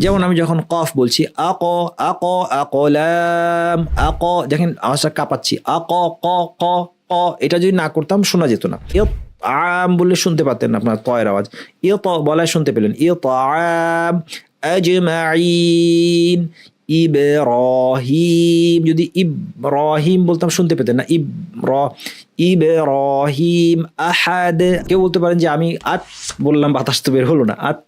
যেমন আমি যখন কফ বলছি আক আক আকলাম আক, দেখেন আওয়াজটা কাঁপাচ্ছি, আক ক ক ক, এটা যদি না করতাম শোনা যেত না। আম বললে শুনতে পারতেন না আপনার তয়ের আওয়াজ, বলায় শুনতে পেলেন। আম আজমাইন ইব্রাহিম, যদি ইব্রাহিম বলতাম শুনতে পেতেন না। ইব্রাহিম আহাদ। কেউ বলতে পারেন যে আমি আত বললাম, বাতাস তো বের হলো না। আত,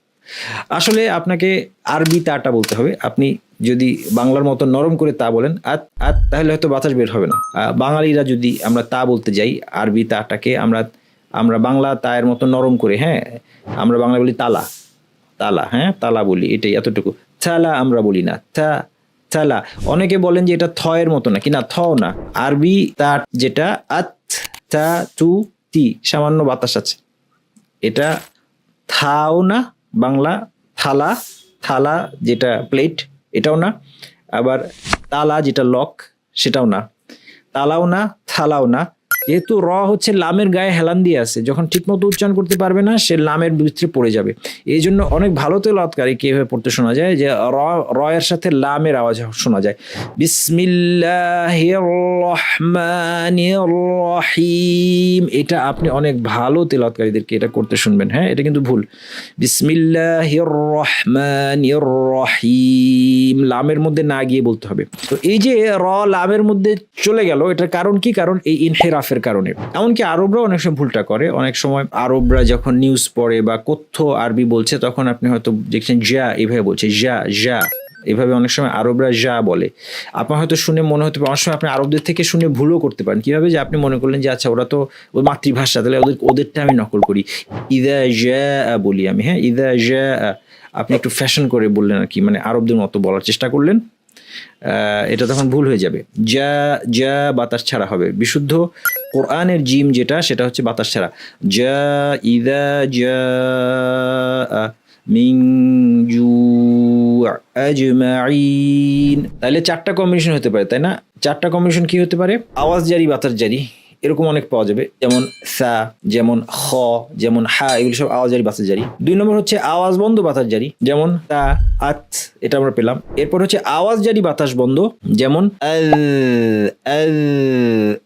আসলে আপনাকে আরবি তাটা বলতে হবে। আপনি যদি বাংলার মতো নরম করে তা বলেন আত আত, তাহলে হয়তো বাতাস বের হবে না। বাঙালিরা যদি আমরা তা বলতে যাই, আরবি তাটাকে আমরা বাংলা তায়ের মতো নরম করে, হ্যাঁ, আমরা বাংলা বলি তালা, তালা, হ্যাঁ তালা বলি, এটাই, এতটুকু। থালা আমরা বলি না, থালা। অনেকে বলেন যে এটা থয়ের মতো না, কিনা থ না, আরবি তা যেটা আত তা তু তি, সামান্য বাতাস আছে। এটা থাও না, বাংলা থালা, থালা যেটা প্লেট এটাও না, আবার তালা যেটা লক সেটাও না, তালাও না, থালাও না। যেহেতু র হচ্ছে লামের গায়ে হেলান দিয়ে আছে, যখন ঠিকমতো উচ্চারণ করতে পারবে না সে লামের ভিতরে পড়ে যাবে। এই জন্য অনেক ভালো তেলাওয়াতকারী কিভাবে পড়তে শোনা যায় যে র এর সাথে লামের আওয়াজ শোনা যায়। বিসমিল্লাহির রহমানির রহিম, এটা আপনি অনেক ভালো তেলাওয়াতকারীদেরকে এটা করতে শুনবেন। হ্যাঁ, এটা কিন্তু ভুল। বিসমিল্লাহির রহমানির রহিম, লামের মধ্যে না গিয়ে বলতে হবে। তো এই যে র লামের মধ্যে চলে গেল, এটার কারণ কি? কারণ এই ইনহেরাফের কারণে। এমনকি আরবরা অনেক সময় ভুলটা করে। অনেক সময় আরবরা যখন নিউজ পড়ে বা কথ্য আরবি বলছে, তখন আপনি হয়তো দেখছেন যা এভাবে বলছে, যা যা এভাবে অনেক সময় আরবরা যা বলে। আপনার হয়তো শুনে মনে হতে পারে, অনেক সময় আপনি আরবদের থেকে শুনে ভুলও করতে পারেন। কিভাবে? যে আপনি মনে করলেন যে আচ্ছা ওরা তো ওর মাতৃভাষা, তাহলে ওদেরটা আমি নকল করি, ইদা যা বলি আমি, হ্যাঁ ইদা যা। আপনি একটু ফ্যাশন করে বললেন আর কি, মানে আরবদের মতো বলার চেষ্টা করলেন, এটা তখন ভুল হয়ে যাবে। যা যা বাতাস ছাড়া হবে। বিশুদ্ধ কোরআনের জিম যেটা, সেটা হচ্ছে বাতাস ছাড়া। যা ইদা যা মিন জু আজমাইন। তাহলে চারটা কম্বিনেশন হতে পারে, তাই না? চারটা কম্বিনেশন কি হতে পারে? আওয়াজ জারি, বাতাস জারি, এরকম অনেক পাওয়া যাবে। যেমন সা, যেমন খ, যেমন হা, এগুলো সব আওয়াজ জারি বাতাস জারি। 2 নম্বর হচ্ছে আওয়াজ বন্ধ বাতাস জারি, যেমন তা আত, এটা আমরা পেলাম। এরপর হচ্ছে আওয়াজ জারি বাতাস বন্ধ, যেমন আল আল,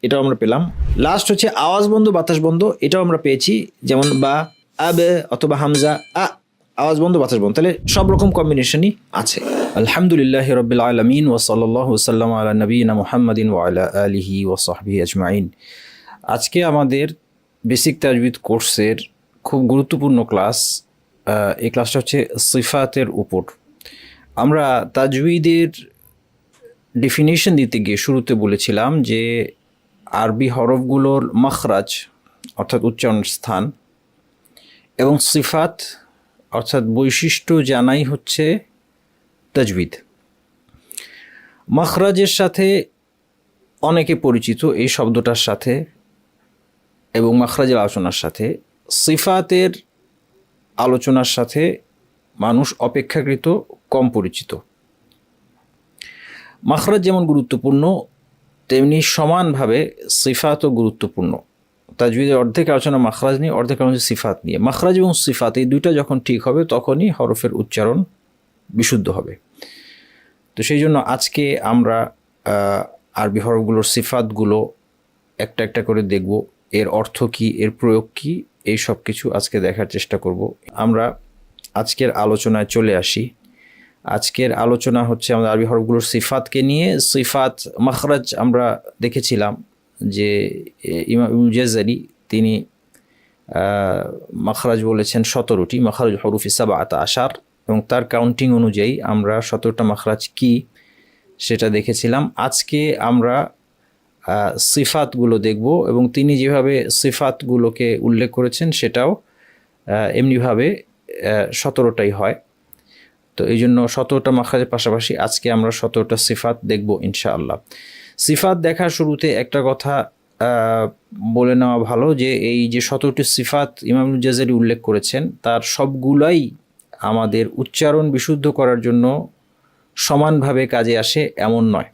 এটাও আমরা পেলাম। লাস্ট হচ্ছে আওয়াজ বন্ধ বাতাস বন্ধ, এটাও আমরা পেয়েছি, যেমন বা আব অথবা হামজা আ, আওয়াজ বন্ধ বাতাস বন্ধ। তাহলে সব রকম কম্বিনেশনই আছে। আলহামদুলিল্লাহি রাব্বিল আলামিন ওয়া সাল্লাল্লাহু ওয়াসাল্লামা আলা নবিয়িনা মুহাম্মাদিন ওয়া আলা আলিহি ওয়া সাহবিহি আজমাইন। আজকে আমাদের বেসিক তাজবিদ কোর্সের খুব গুরুত্বপূর্ণ ক্লাস। এই ক্লাসটা হচ্ছে সিফাতের উপর। আমরা তাজবিদের ডেফিনিশন দিতে গিয়ে শুরুতে বলেছিলাম যে আরবি হরফগুলোর মাখরাজ অর্থাৎ উচ্চারণ স্থান এবং সিফাত অর্থাৎ বৈশিষ্ট্য জানাই হচ্ছে তাজবিদ। মাখরাজের সাথে অনেকে পরিচিত এই শব্দটার সাথে এবং মাখরাজের আলোচনার সাথে। সিফাতের আলোচনার সাথে মানুষ অপেক্ষাকৃত কম পরিচিত। মাখরাজ যেমন গুরুত্বপূর্ণ, তেমনি সমানভাবে সিফাতও গুরুত্বপূর্ণ। তাজবিদের অর্ধেক আলোচনা মাখরাজ নিয়ে, অর্ধেক আলোচনা সিফাত নিয়ে। মাখরাজ এবং সিফাত এই দুইটা যখন ঠিক হবে, তখনই হরফের উচ্চারণ বিশুদ্ধ হবে। তো সেই জন্য আজকে আমরা আরবি হরফগুলোর সিফাতগুলো একটা একটা করে দেখব, এর অর্থ কী, এর প্রয়োগ কী, এই সব কিছু আজকে দেখার চেষ্টা করব। আমরা আজকের আলোচনায় চলে আসি। আজকের আলোচনা হচ্ছে আমাদের আরবি হরফগুলোর সিফাতকে নিয়ে। সিফাত মাখরাজ আমরা দেখেছিলাম যে ইমাম ইবনুল জাযারি তিনি মাখরাজ বলেছেন 17টি, মাখরাজ হরুফি সাবআতা আশার, এবং তার কাউন্টিং অনুযায়ী আমরা 17টা মাখরাজ কি সেটা দেখেছিলাম। আজকে আমরা সিফাতগুলো দেখব এবং তিনি যেভাবে সিফাতগুলোকে উল্লেখ করেছেন সেটাও এমনিভাবে 17টাই হয়। তো এই জন্য 17টা মাখরাজের পাশাপাশি আজকে আমরা 17টা সিফাত দেখব ইনশাআল্লাহ। সিফাত দেখার শুরুতে একটা কথা বলে নেওয়া ভালো যে এই যে 17টি সিফাত ইমাম ইবনুল জাযারি উল্লেখ করেছেন, তার সবগুলাই আমাদের উচ্চারণ বিশুদ্ধ করার জন্য সমানভাবে কাজে আসে এমন নয়,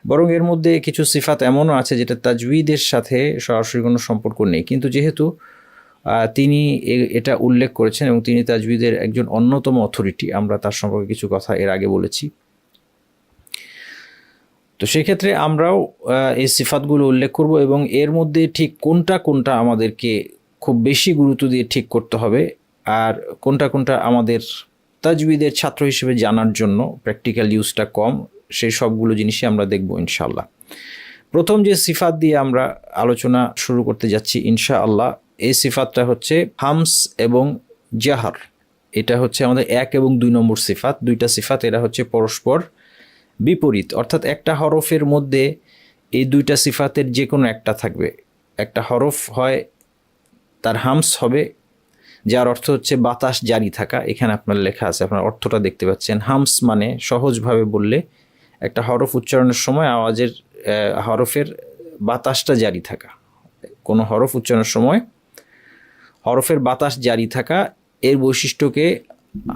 বরং এর মধ্যে কিছু সিফাত এমনও আছে যেটা তাজবিদের সাথে সরাসরি কোনো সম্পর্ক নেই। কিন্তু যেহেতু তিনি এটা উল্লেখ করেছেন এবং তিনি তাজবিদের একজন অন্যতম অথরিটি। আমরা তার সম্পর্কে কিছু কথা এর আগে বলেছি। তো সেক্ষেত্রে আমরাও এই সিফাতগুলো উল্লেখ করব এবং এর মধ্যে ঠিক কোনটা কোনটা আমাদেরকে খুব বেশি গুরুত্ব দিয়ে ঠিক করতে হবে আর কোনটা কোনটা আমাদের তাজবিদের ছাত্র হিসেবে জানার জন্য প্র্যাকটিক্যাল ইউজটা কম, সেই সবগুলো জিনিসই আমরা দেখব ইনশাআল্লাহ। প্রথম যে সিফাত দিয়ে আমরা আলোচনা শুরু করতে যাচ্ছি ইনশাআল্লাহ, এই সিফাতটা হচ্ছে হামস এবং জাহার। এটা হচ্ছে আমাদের 1 এবং 2 নম্বর সিফাত। দুইটা সিফাত, এরা হচ্ছে পরস্পর বিপরীত, অর্থাৎ একটা হরফের মধ্যে এই দুইটা সিফাতের যে কোনো একটা থাকবে। একটা হরফ হয় তার হামস হবে, যার অর্থ হচ্ছে বাতাস জারি থাকা। এখানে আপনার লেখা আছে, আপনার অর্থটা দেখতে পাচ্ছেন। হামস মানে সহজভাবে বললে একটা হরফ উচ্চারণের সময় হরফের বাতাসটা জারি থাকা। কোনো হরফ উচ্চারণের সময় হরফের বাতাস জারি থাকা, এর বৈশিষ্ট্যকে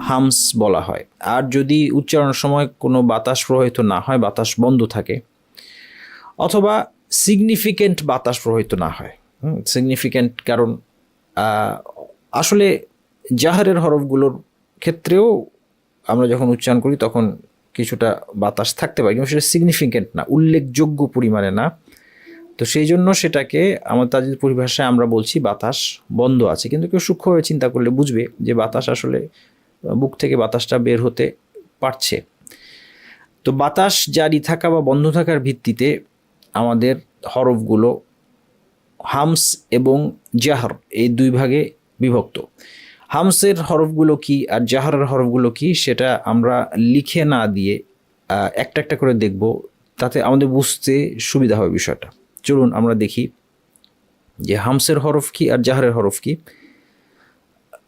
হামস বলা হয়। আর যদি উচ্চারণের সময় কোনো বাতাস প্রবাহিত না হয়, বাতাস বন্ধ থাকে, অথবা সিগনিফিক্যান্ট বাতাস প্রবাহিত না হয়। সিগনিফিক্যান্ট কারণ আসলে জাহারের হরফগুলোর ক্ষেত্রেও আমরা যখন উচ্চারণ করি তখন কিছুটা বাতাস থাকতে পারে, কিন্তু সেটা সিগনিফিক্যান্ট না, উল্লেখযোগ্য পরিমাণে না। তো সেই জন্য সেটাকে আমাদের তাজবিদ পরিভাষায় আমরা বলছি বাতাস বন্ধ আছে। কিন্তু কেউ সূক্ষ্মভাবে চিন্তা করলে বুঝবে যে বাতাস আসলে বুক থেকে বাতাসটা বের হতে পারছে। তো বাতাস জারি থাকা বা বন্ধ থাকার ভিত্তিতে আমাদের হরফগুলো হামস এবং জাহর এই দুই ভাগে বিভক্ত। হামসের হরফগুলো কি আর জাহরের হরফগুলো কি সেটা আমরা লিখে না দিয়ে একটা একটা করে দেখব, তাতে আমাদের বুঝতে সুবিধা হবে বিষয়টা। চলুন আমরা দেখি যে হামসের হরফ কি আর জাহরের হরফ কি,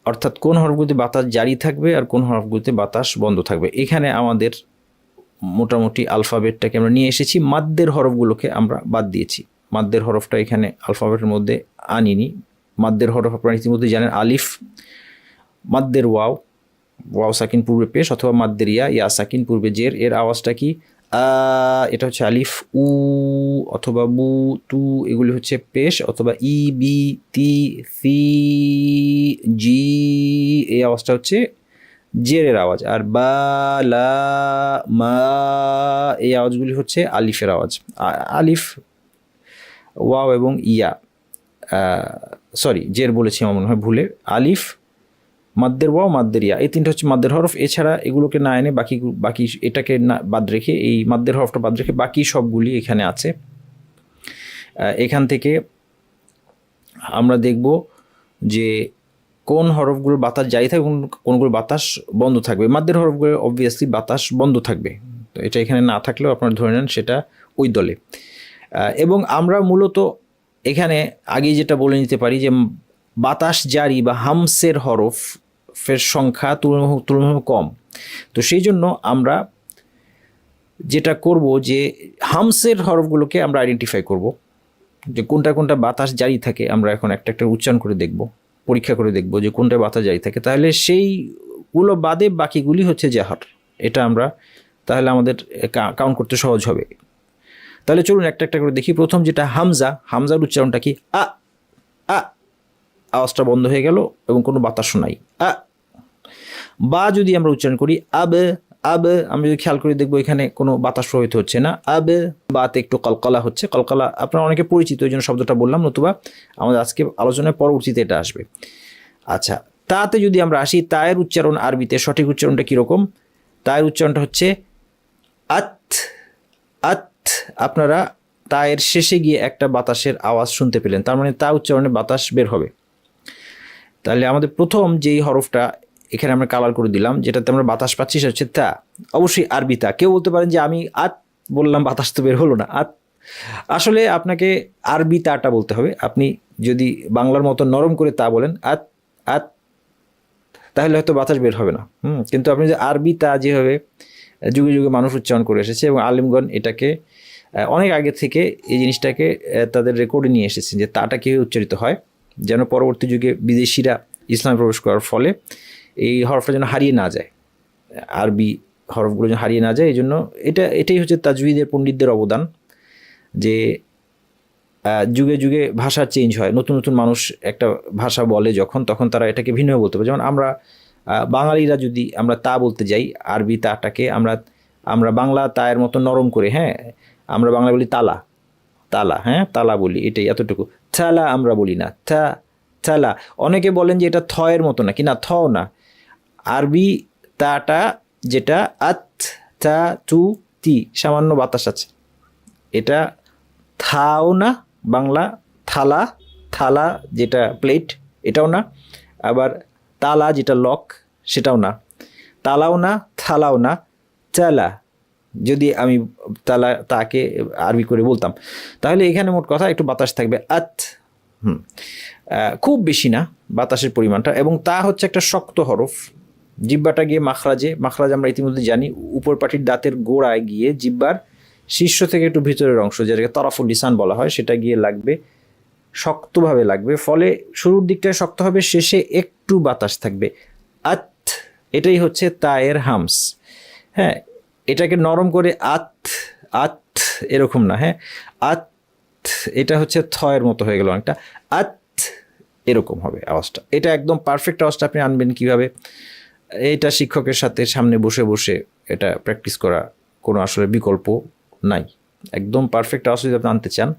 অর্থাৎ কোন হরফগুলোতে বাতাস জারি থাকবে আর কোন হরফগুলোতে বাতাস বন্ধ থাকবে। এখানে আমাদের মোটামুটি আলফাবেটটাকে আমরা নিয়ে এসেছি, মাদ্দের হরফগুলোকে আমরা বাদ দিয়েছি। মাদ্দের হরফটা এখানে আলফাবেটের মধ্যে আনিনি। মাদ্দের হরফ আপনারা ইতিমধ্যে জানেন, আলিফ, মাদ্দের ওয়াও, ওয়াও সাকিন পূর্বে পেশ, অথবা মাদ্দের ইয়া সাকিন পূর্বে জের। এর আওয়াজটা কি এটা হচ্ছে আলিফ, উ অথবা বু, তু এগুলি হচ্ছে পেশ, অথবা ই, বি, তি, সি, জি এই আওয়াজটা হচ্ছে জেরের আওয়াজ। আর বা, লা, মা এই আওয়াজগুলি হচ্ছে আলিফের আওয়াজ। আলিফ, ওয়াও এবং ইয়া, সরি জের বলেছি আমার মনে হয় ভুলে, আলিফ, মাদ্দের ওয়াও, মাদ্দের ইয়া, এই তিনটা হচ্ছে মাদ্দের হরফ। এছাড়া এগুলোকে না এনে বাকি এটাকে না বাদ রেখে, এই মাদ্দের হরফটা বাদ রেখে বাকি সবগুলি এখানে আছে। এখান থেকে আমরা দেখব যে কোন হরফগুলোর বাতাস জারি থাকবে, কোনগুলো বাতাস বন্ধ থাকবে। মাদ্দের হরফগুলো অবভিয়াসলি বাতাস বন্ধ থাকবে, তো এটা এখানে না থাকলেও আপনারা ধরে নেন সেটা ওই দলে। এবং আমরা মূলত এখানে আগেই যেটা বলে নিতে পারি যে বাতাস জারি বা হামসের হরফের সংখ্যা তুলনামূলক কম। তো সেই জন্য আমরা যেটা করব যে হামসের হরফগুলোকে আমরা আইডেন্টিফাই করব, যে কোনটা কোনটা বাতাস জারি থাকে। আমরা এখন একটা একটা উচ্চারণ করে দেখব, পরীক্ষা করে দেখব যে কোনটা বাতাস জারি থাকে। তাহলে সেইগুলো বাদে বাকিগুলি হচ্ছে জাহর। এটা আমরা তাহলে আমাদের কাউন্ট করতে সহজ হবে। তাহলে চলুন একটা একটা করে দেখি। প্রথম যেটা হামজা, হামজার উচ্চারণটা কি আ, আ আওয়াজটা বন্ধ হয়ে গেল এবং কোনো বাতাসও নাই। আ। বা যদি আমরা উচ্চারণ করি আব, আব, আমরা যদি খেয়াল করে দেখবো এখানে কোনো বাতাস প্রবাহিত হচ্ছে না। আব, বাতে একটু কলকলা হচ্ছে। কলকলা আপনারা অনেকে পরিচিত, ওই জন্য শব্দটা বললাম, নতুবা আমাদের আজকে আলোচনায় পরবর্তীতে এটা আসবে। আচ্ছা, তাতে যদি আমরা আসি, তায়ের উচ্চারণ আরবিতে সঠিক উচ্চারণটা কীরকম? তায়ের উচ্চারণটা হচ্ছে আত, আত। আপনারা তায়ের শেষে গিয়ে একটা বাতাসের আওয়াজ শুনতে পেলেন, তার মানে তা উচ্চারণে বাতাস বের হবে। তাহলে আমাদের প্রথম যেই হরফটা এখানে আমরা কালার করে দিলাম, যেটাতে আমরা বাতাস পাচ্ছি সেটা হচ্ছে তা। অবশ্যই আরবি তা। কেউ বলতে পারেন যে আমি আত বললাম, বাতাস তো বের হলো না। আত, আসলে আপনাকে আরবি তাটা বলতে হবে। আপনি যদি বাংলার মতো নরম করে তা বলেন আত, আত, তাহলে হয়তো বাতাস বের হবে না। কিন্তু আপনি যে আরবি তা যেভাবে যুগে যুগে মানুষ উচ্চারণ করে এসেছে এবং আলিমগণ এটাকে অনেক আগে থেকে এই জিনিসটাকে তাদের রেকর্ডে নিয়ে এসেছেন যে তাটা কীভাবে উচ্চারিত হয়, যেন পরবর্তী যুগে বিদেশিরা ইসলামে প্রবেশ করার ফলে এই হরফটা যেন হারিয়ে না যায়, আরবি হরফগুলো যেন হারিয়ে না যায়। এই জন্য এটাই হচ্ছে তাজউইদের পণ্ডিতদের অবদান, যে যুগে যুগে ভাষা চেঞ্জ হয়, নতুন নতুন মানুষ একটা ভাষা বলে যখন, তখন তারা এটাকে ভিন্নভাবে বলতে পারে। যেমন আমরা বাঙালিরা যদি আমরা তা বলতে যাই, আরবি তাটাকে আমরা বাংলা তায়ের মতো নরম করে, হ্যাঁ, আমরা বাংলা বলি তালা, তালা, হ্যাঁ, তালা বলি, এটাই, এতটুকু। থালা আমরা বলি না, থালা। অনেকে বলেন যে এটা থয়ের মতো না, কি না, থও না। আরবি তাটা যেটা আত, থা, তু, তি, সামান্য বাতাস আছে, এটা থাও না। বাংলা থালা, থালা যেটা প্লেট, এটাও না। আবার তালা যেটা লক, সেটাও না। তালাও না, থালাও না, চালা। যদি আমি তালা তাকে আরবি করে বলতাম, তাহলে এখানে মোট কথা একটু বাতাস থাকবে, আত। খুব বেশি না বাতাসের পরিমাণটা। এবং তা হচ্ছে একটা শক্ত হরফ, জিব্বাটা গিয়ে মাখরাজ আমরা ইতিমধ্যে জানি, উপর পাটির দাঁতের গোড়ায় গিয়ে জিব্বার শীর্ষ থেকে একটু ভিতরের অংশ, যেটাকে তরাফুল লিসান বলা হয়, সেটা গিয়ে লাগবে, শক্তভাবে লাগবে। ফলে শুরুর দিকটায় শক্ত হবে, শেষে একটু বাতাস থাকবে, আত। এটাই হচ্ছে তায়ের হামস। হ্যাঁ, এটাকে নরম করে আত, আত এরকম না, হ্যাঁ, আত, এটা হচ্ছে থয়ের মতো হয়ে গেল অনেকটা, আত এরকম হবে আওয়াজটা। এটা একদম পারফেক্ট আওয়াজটা আপনি আনবেন কিভাবে? এটা শিক্ষকের সাথে সামনে বসে বসে এটা প্র্যাকটিস করা, কোনো আসলে বিকল্প নাই। একদম পারফেক্ট আওয়াজ যদি আপনি আনতে চান,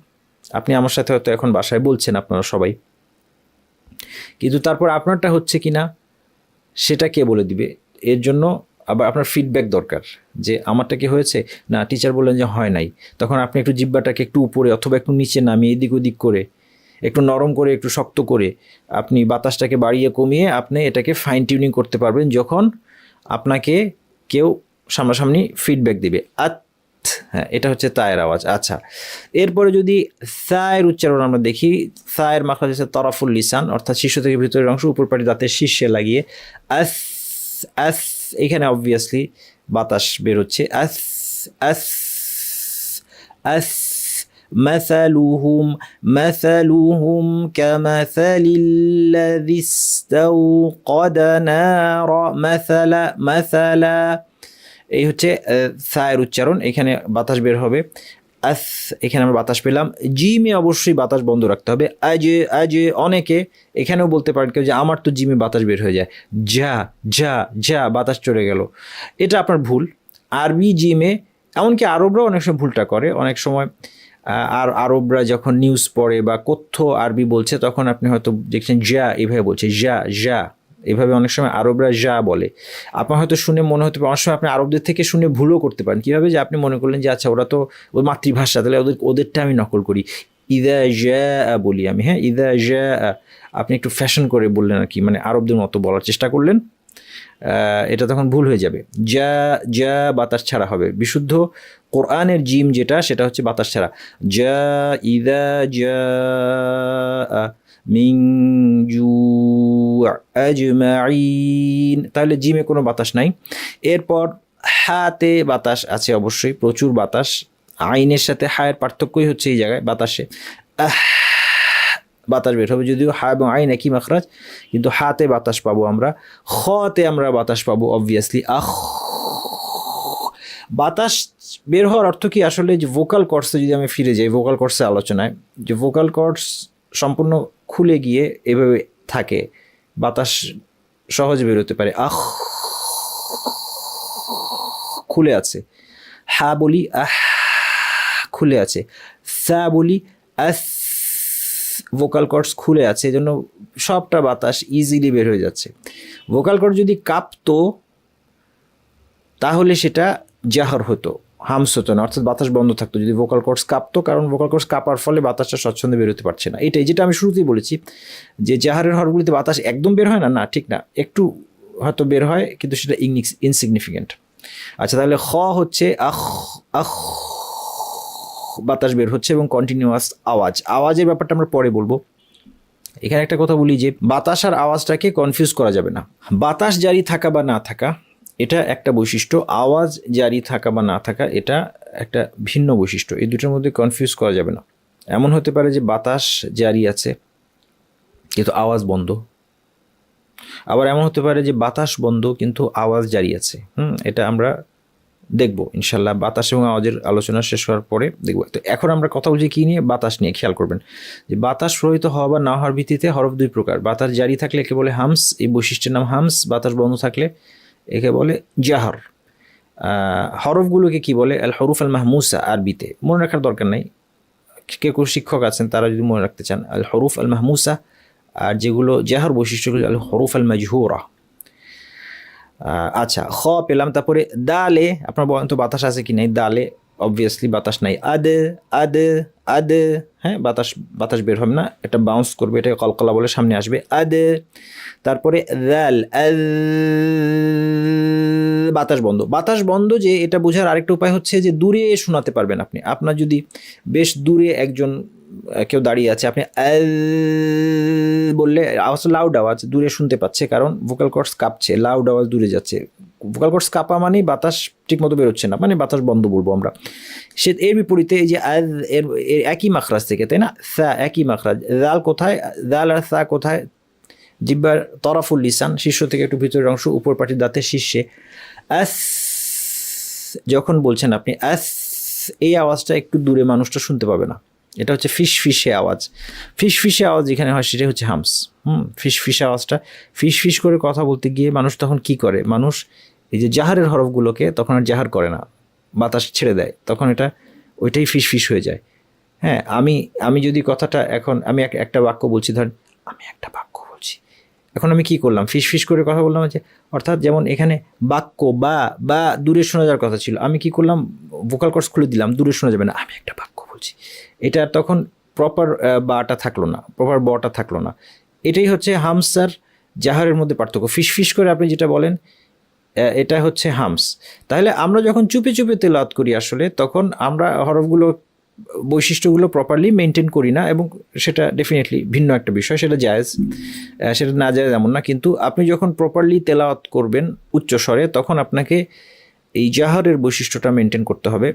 আপনি আমার সাথে হয়তো এখন বাসায় বলছেন আপনারা সবাই, কিন্তু তারপর আপনারটা হচ্ছে কি না সেটা কে বলে দিবে? এর জন্য আবার আপনার ফিডব্যাক দরকার, যে আমারটা কি হয়েছে, না টিচার বললেন যে হয় নাই। তখন আপনি একটু জিব্বাটাকে একটু উপরে অথবা একটু নিচে নামিয়ে এদিক ওদিক করে, একটু নরম করে, একটু শক্ত করে, আপনি বাতাসটাকে বাড়িয়ে কমিয়ে আপনি এটাকে ফাইন টিউনিং করতে পারবেন যখন আপনাকে কেউ সামনাসামনি ফিডব্যাক দিবে। হ্যাঁ, এটা হচ্ছে তায়ের আওয়াজ। আচ্ছা, এরপরে যদি সায়ের উচ্চারণ আমরা দেখি, সায়ের মাখরাজ হচ্ছে তরাফুল লিসান, অর্থাৎ শীর্ষ থেকে ভিতরের অংশ, উপর পাটি দাঁতের শীর্ষে লাগিয়ে আস, আস, এখানে অবভিয়াসলি বাতাস বের হচ্ছে, আস, আস, আস। مثلهم مثلهم كمثل الذي استوقد نارا مثلا। এই হচ্ছে সায়ের উচ্চারণ, এখানে বাতাস বের হবে, আস, এখানে আমরা বাতাস পেলাম। জিমে অবশ্যই বাতাস বন্ধ রাখতে হবে, আজে আজে। অনেকে এখানেও বলতে পারেন কেউ যে আমার তো জিমে বাতাস বের হয়ে যায়, যা যা যা বাতাস চলে গেল, এটা আপনার ভুল। আরবি জিমে, এমনকি আরবরাও অনেক সময় ভুলটা করে, অনেক সময় আর আরবরা যখন নিউজ পড়ে বা কথ্য আরবি বলছে, তখন আপনি হয়তো দেখছেন যা এভাবে বলছে, যা যা এভাবে অনেক সময় আরবরা যা বলে। আপনার হয়তো শুনে মনে হতে পারে, অনেক সময় আপনি আরবদের থেকে শুনে ভুলও করতে পারেন। কীভাবে? যে আপনি মনে করলেন যে আচ্ছা ওরা তো ওর মাতৃভাষা, তাহলে ওদেরটা আমি নকল করি, ইদা যা বলি আমি, হ্যাঁ, ইদা যা। আপনি একটু ফ্যাশন করে বললেন আর কি, মানে আরবদের মতো বলার চেষ্টা করলেন, এটা তখন ভুল হয়ে যাবে। যা যা বাতাস ছাড়া হবে। বিশুদ্ধ কোরআনের জিম যেটা, সেটা হচ্ছে বাতাস ছাড়া, যা ইদা যা মিন জু আজমাইন, তাহলে জিমে কোনো বাতাস নাই। এরপর হাতে বাতাস আছে অবশ্যই, প্রচুর বাতাস। আইনের সাথে হায়ের পার্থক্যই হচ্ছে এই জায়গায়, বাতাসে বাতাস বের হবে, যদিও হা এবং আইন একই মাখরাজ, কিন্তু হাতে বাতাস পাবো আমরা, খতে আমরা বাতাস পাবো অবভিয়াসলি, বাতাস বের হওয়ার অর্থ কি আসলে? যে ভোকাল কর্ডসে যদি আমি ফিরে যাই, ভোকাল কর্ডসে আলোচনায়, যে ভোকাল কর্ডস সম্পূর্ণ খুলে গিয়ে এভাবে থাকে, বাতাস সহজে বেরোতে পারে, খুলে আছে। হা বলি খুলে আছে, সা বলি আস, ভোকাল কর্ডস খুলে আছে, এই জন্য সবটা বাতাস ইজিলি বের হয়ে যাচ্ছে। ভোকাল কর্ড যদি কাঁপতো তাহলে সেটা জাহর হতো, হামস হতো না, অর্থাৎ বাতাস বন্ধ থাকতো যদি ভোকাল কর্ডস কাঁপতো, কারণ ভোকাল কর্ডস কাঁপার ফলে বাতাসটা স্বচ্ছন্দে বেরোতে পারছে না। এটাই যেটা আমি শুরুতেই বলেছি, যে জাহারের হরফগুলিতে বাতাস একদম বের হয় না, না ঠিক না, একটু হয়তো বের হয়, কিন্তু সেটা ইনসিগনিফিকেন্ট। আচ্ছা, তাহলে খ হচ্ছে আখ, আখ বাতাস বের হচ্ছে এবং কন্টিনিউয়াস আওয়াজ। আওয়াজের ব্যাপারটা আমরা পরে বলবো। এখানে একটা কথা বলি যে বাতাস আর আওয়াজটাকে কনফিউজ করা যাবে না। বাতাস জারি থাকা বা না থাকা এটা একটা বৈশিষ্ট্য, আওয়াজ জারি থাকা বা না থাকা এটা একটা ভিন্ন বৈশিষ্ট্য। এই দুটোর মধ্যে কনফিউজ করা যাবে না। এমন হতে পারে যে বাতাস জারি আছে কিন্তু আওয়াজ বন্ধ, আবার এমন হতে পারে যে বাতাস বন্ধ কিন্তু আওয়াজ জারি আছে। এটা আমরা দেখবো ইনশাল্লাহ বাতাস এবং আওয়াজের আলোচনা শেষ হওয়ার পরে দেখবো। তো এখন আমরা কথা বলছি কি নিয়ে? বাতাস নিয়ে। খেয়াল করবেন যে বাতাস প্রবাহিত হওয়া বা না হওয়ার ভিত্তিতে হরফ দুই প্রকার। বাতাস জারি থাকলে একে বলে হামস, এই বৈশিষ্ট্যের নাম হামস। বাতাস বন্ধ থাকলে একে বলে জাহর। হরফগুলোকে কি বলে? আল হরুফ আল মাহমুসা, আরবিতে। মনে রাখার দরকার নাই, কেউ শিক্ষক আছেন তারা যদি মনে রাখতে চান। আল হরুফ আল মাহমুসা। আর যেগুলো জাহর বৈশিষ্ট্যগুলো আল হরুফ আল মাজহুরা। আচ্ছা, খ পেলাম। তারপরে দালে, আপনার বলেন তো বাতাস আছে কি নাই? দালে অবভিয়াসলি বাতাস নাই। আদে আদে আদে, হ্যাঁ, বাতাস বের হবে না, এটা বাউন্স করবে, এটা কলকলা বলে সামনে আসবে। আদে। তারপরে দাল, বাতাস বন্ধ। বাতাস বন্ধ যে এটা বোঝার আরেকটা উপায় হচ্ছে যে দূরে শোনাতে পারবেন আপনি। আপনার যদি বেশ দূরে একজন কেউ দাঁড়িয়ে আছে, আপনি বললে আওয়াজ, লাউড আওয়াজ দূরে শুনতে পাচ্ছে, কারণ ভোকাল কর্ডস কাঁপছে, লাউড আওয়াজ দূরে যাচ্ছে। ভোকাল কর্ডস কাঁপা মানে বাতাস ঠিক মতো বেরোচ্ছে না, মানে বাতাস বন্ধ বলবো আমরা। সে এর বিপরীতে এই যে এর একই মাখরাজ থেকে, তাই না? সা একই মাখরাজ। দাল কোথায়? দাল আর সা কোথায়? জিব্বার তরাফুল লিসান, শীর্ষ থেকে একটু ভিতরের অংশ, উপর পাটির দাঁতের শীর্ষে। আস যখন বলছেন আপনি আস, এই আওয়াজটা একটু দূরে মানুষটা শুনতে পাবে না। এটা হচ্ছে ফিসফিসে আওয়াজ। ফিসফিসে আওয়াজ যেখানে হয় সেটা হচ্ছে হামস। ফিসফিসে আওয়াজটা, ফিসফিস করে কথা বলতে গিয়ে মানুষ তখন কি করে? মানুষ এই যে জাহারের হরফগুলোকে তখন আর জাহার করে না, বাতাস ছেড়ে দেয়, তখন ওইটাই ফিসফিস হয়ে যায়। হ্যাঁ, আমি যদি কথাটা এখন আমি একটা বাক্য বলছি, ধরেন আমি একটা বাক্য বলছি, এখন আমি কি করলাম? ফিসফিস করে কথা বললাম, যে অর্থাৎ যেমন এখানে বাক্য বা দূরে শোনা যাওয়ার কথা ছিল, আমি কি করলাম? ভোকাল কর্ডস খুলে দিলাম, দূরে শোনা যাবে না, আমি একটা বাক্য বলছি। এটা তখন প্রপার বাটা থাকলো না, প্রপার বটা থাকলো না। এটাই হচ্ছে হামস আর জাহারের মধ্যে পার্থক্য। ফিসফিস করে আপনি যেটা বলেন এটা হচ্ছে হামস। তাহলে আমরা যখন চুপে চুপে তেলাওয়াত করি আসলে, তখন আমরা হরফগুলো বৈশিষ্ট্যগুলো প্রপারলি মেনটেন করি না, এবং সেটা ডেফিনেটলি ভিন্ন একটা বিষয়, সেটা জায়েজ, সেটা না জায়েজ এমন না। কিন্তু আপনি যখন প্রপারলি তেলাওয়াত করবেন উচ্চ স্বরে, তখন আপনাকে এই জাহারের বৈশিষ্ট্যটা মেনটেন করতে হবে।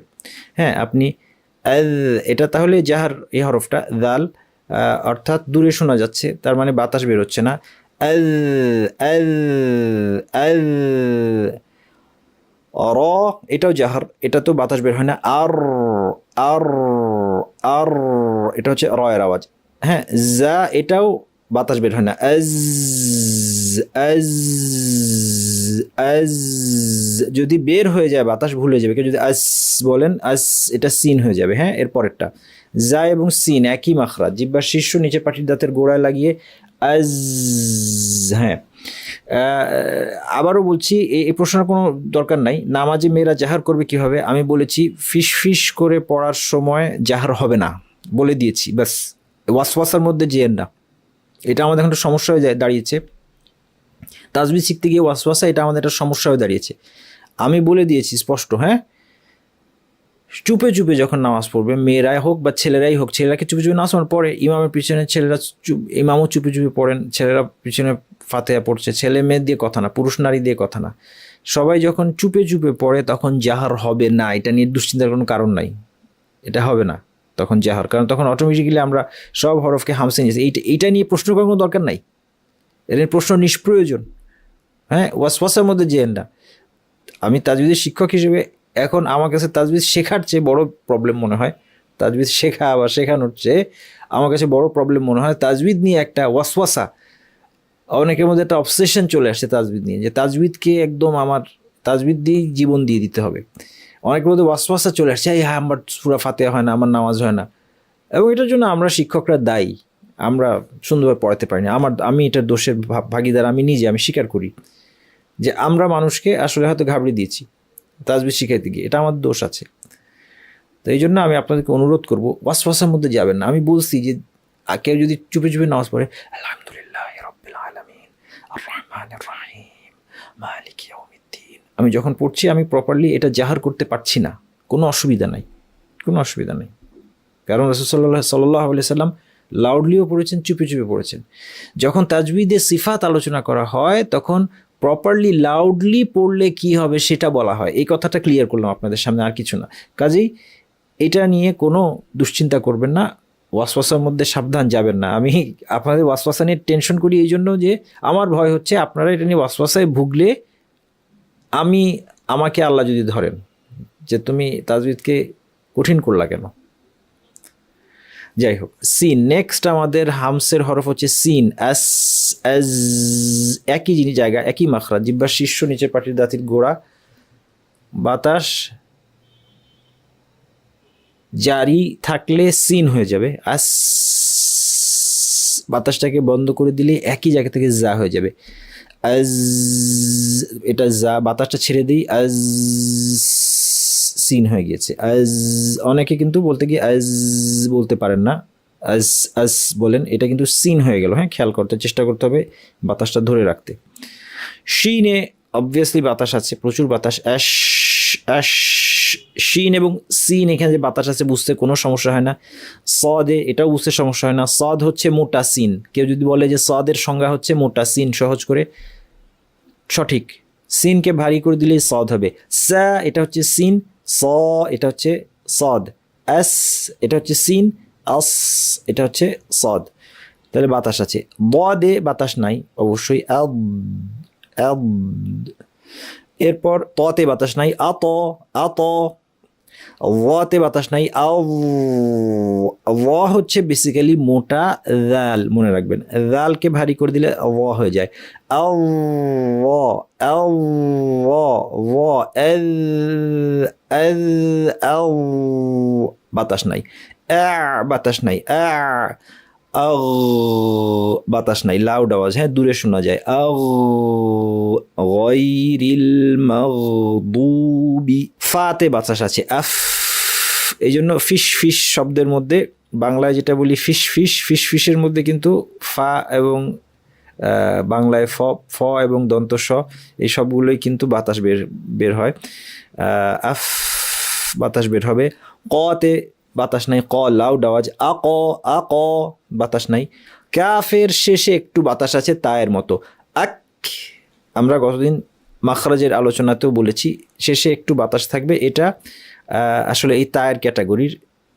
হ্যাঁ, আপনি এটা তাহলে জাহার, এই হরফটা দাল, অর্থাৎ দূরে শোনা যাচ্ছে, তার মানে বাতাস বেরোচ্ছে না। র, এটাও জাহার, এটা তো বাতাস বের হয় না। আর আর আর, এটা হচ্ছে র এর আওয়াজ। হ্যাঁ, জা, এটাও বাতাস বের হয় না। আজ আজ আজ, যদি বের হয়ে যায় বাতাস ভুলে যাবে। কেউ যদি আস বলেন, আস, এটা সিন হয়ে যাবে। হ্যাঁ, এর পরেরটা জা এবং সিন একই মাখরাজ, জিহ্বার শীর্ষ নিচে পাটির দাঁতের গোড়ায় লাগিয়ে আজ। হ্যাঁ, আবারও বলছি, এই প্রশ্নের কোনো দরকার নাই। নামাজে মেয়েরা জাহার করবে কিভাবে? আমি বলেছি ফিস করে পড়ার সময় জাহার হবে না, বলে দিয়েছি। ব্যাস, ওয়াসওয়াসার মধ্যে যেয়েন না, এটা আমাদের একটা সমস্যা হয়ে দাঁড়িয়েছে। তাজবিদ শিখতে গিয়ে ওয়াসওয়াসা, এটা আমাদের একটা সমস্যা হয়ে দাঁড়িয়েছে। আমি বলে দিয়েছি স্পষ্ট। হ্যাঁ, চুপে চুপে যখন নামাজ পড়বে, মেয়েরাই হোক বা ছেলেরাই হোক, ছেলেরাকে চুপে চুপে নামাজ পড়ে, ইমামের পিছনে ছেলেরা, ইমামও চুপে চুপে পড়েন, ছেলেরা পিছনে ফাতিহা পড়ছে, ছেলে মেয়ে দিয়ে কথা না, পুরুষ নারী দিয়ে কথা না, সবাই যখন চুপে চুপে পড়ে তখন জাহার হবে না। এটা নিয়ে দুশ্চিন্তার কোনো কারণ নাই, এটা হবে না তখন জাহার, কারণ তখন অটোমেটিক্যালি আমরা সব হরফকে হামসে নিয়েছি। এইটা নিয়ে প্রশ্ন করার কোনো দরকার নাই, এর প্রশ্ন নিষ্প্রয়োজন। হ্যাঁ, ওয়াসওয়াসার মধ্যে যেয়েন না। আমি তাজবিদের শিক্ষক হিসেবে এখন আমার কাছে তাজবিদ শেখার চেয়ে বড় প্রবলেম মনে হয়, তাজবিদ শেখা বা শেখানোর চেয়ে আমার কাছে বড় প্রবলেম মনে হয় তাজবিদ নিয়ে একটা ওয়াসওয়াসা। অনেকের মধ্যে একটা অবসেশন চলে আসছে তাজবিদ নিয়ে, যে তাজবিদকে একদম আমার তাজবিদ দিয়েই জীবন দিয়ে দিতে হবে। অনেকের মধ্যে ওয়াসওয়াসা চলে আসছে, হ্যাঁ আমার সূরা ফাতিহা হয় না, আমার নামাজ হয় না। এবং এটার জন্য আমরা শিক্ষকরা দায়ী, আমরা সুন্দরভাবে পড়াতে পারি না। আমি এটার দোষের ভাগিদার আমি নিজে, আমি স্বীকার করি যে আমরা মানুষকে আসলে হয়তো ঘাবড়ে দিয়েছি তাজবিদ শিখাইতে গিয়ে, এটা আমার দোষ আছে। তো এই জন্য আমি আপনাদেরকে অনুরোধ করবো, ওয়াসওয়াসার মধ্যে যাবেন না। আমি বলছি যে কেউ যদি চুপে চুপে নামাজ পড়ে, আলহামদুলিল্লাহ রাব্বিল আলামিন আর রহমানির রহিম মালিকি ইয়াউমিদ্দিন, আমি যখন পড়ছি আমি প্রপারলি এটা জাহার করতে পারছি না, কোনো অসুবিধা নাই, কোনো অসুবিধা নেই। কারণ রাসূল সাল্লাল্লাহু আলাইহি সাল্লাম লাউডলিও পড়েছেন, চুপে চুপে পড়েছেন। যখন তাজবিদের সিফাত আলোচনা করা হয় তখন প্রপারলি লাউডলি পড়লে কি হবে সেটা বলা হয়। এই কথাটা ক্লিয়ার করলাম আপনাদের সামনে, আর কিছু না। কাজেই এটা নিয়ে কোনো দুশ্চিন্তা করবেন না, ওয়াসওয়াসার মধ্যে সাবধান যাবেন না। আমি আপনাদের ওয়াসওয়াসা নিয়ে টেনশন করি এই জন্য যে আমার ভয় হচ্ছে আপনারা এটা নিয়ে ওয়াসওয়াসায় ভুগলে আমাকে আল্লাহ যদি ধরেন, যে তুমি তাজবিদকে কঠিন করলা কেন। যাই হোক, সিন। নেক্সট আমাদের হামসের হরফ হচ্ছে সিন। আস, আজ, একই জিনিস জায়গা, একই মাখরাজ, জিহ্বার শীর্ষ নিচের পাটির দাঁতির গোড়া, বাতাস জারি থাকলে সিন হয়ে যাবে। আস, বাতাসটাকে বন্ধ করে দিলে একই জায়গা থেকে জা হয়ে যাবে। আজ, এটা জা, বাতাসটা ছেড়ে দিই, আজ সিন হয়ে গিয়েছে। আজ, অনেকে কিন্তু বলতে গিয়ে আজ বলতে পারেন না, আজ আজ বলেন, এটা কিন্তু সিন হয়ে গেল। হ্যাঁ, খেয়াল করতে চেষ্টা করতে হবে বাতাসটা ধরে রাখতে। শিনে অবভিয়াসলি বাতাস আছে, প্রচুর বাতাস। অ্যাশ, অ্যাশ, শিন এবং সিন, এখানে যে বাতাস আছে বুঝতে কোনো সমস্যা হয় না। সদে, এটাও বুঝতে সমস্যা হয় না। সদ হচ্ছে মোটা সিন। কেউ যদি বলে যে সদের সংজ্ঞা হচ্ছে মোটা সিন, সহজ করে সঠিক, সিনকে ভারী করে দিলে সদ হবে। সা, এটা হচ্ছে সিন। স, এটা হচ্ছে সদ। এস, এটা হচ্ছে সিন। আস, এটা হচ্ছে সদ। তাহলে বাতাস আছে। বদে বাতাস নাই অবশ্যই। এরপর ততে বাতাস নাই। আত, আত। ওয়াতে বাতাস নাই। ওয়া হচ্ছে বেসিক্যালি মোটা দাল, মনে রাখবেন। দালকে ভারী করে দিলে ওয়া হয়ে যায়। বাতাস নাই। বাতাস নাই। বাতাস নাই, লাউড আওয়াজ, হ্যাঁ, দূরে শোনা যায়। গায়রিল মাগদুবি। ফাতে বাতাস আছে। আফ, এই জন্য ফিশ ফিশ শব্দের মধ্যে বাংলায় যেটা বলি ফিশ ফিশ, ফিশ ফিশের মধ্যে কিন্তু ফা এবং বাংলায় ফ, ফ এবং দন্ত স, এই সবগুলোই কিন্তু বাতাস বের হয়। আফ, বাতাস বের হবে। কতে বাতাস নাই, ক লাউড আওয়াজ। আক, বাতাস নাই। কাফের শেষে একটু বাতাস আছে তায়ের মতো। আক, আমরা গতদিন মাখরাজের আলোচনাতেও বলেছি শেষে একটু বাতাস থাকবে। এটা আসলে এই তায়ের ক্যাটাগরির,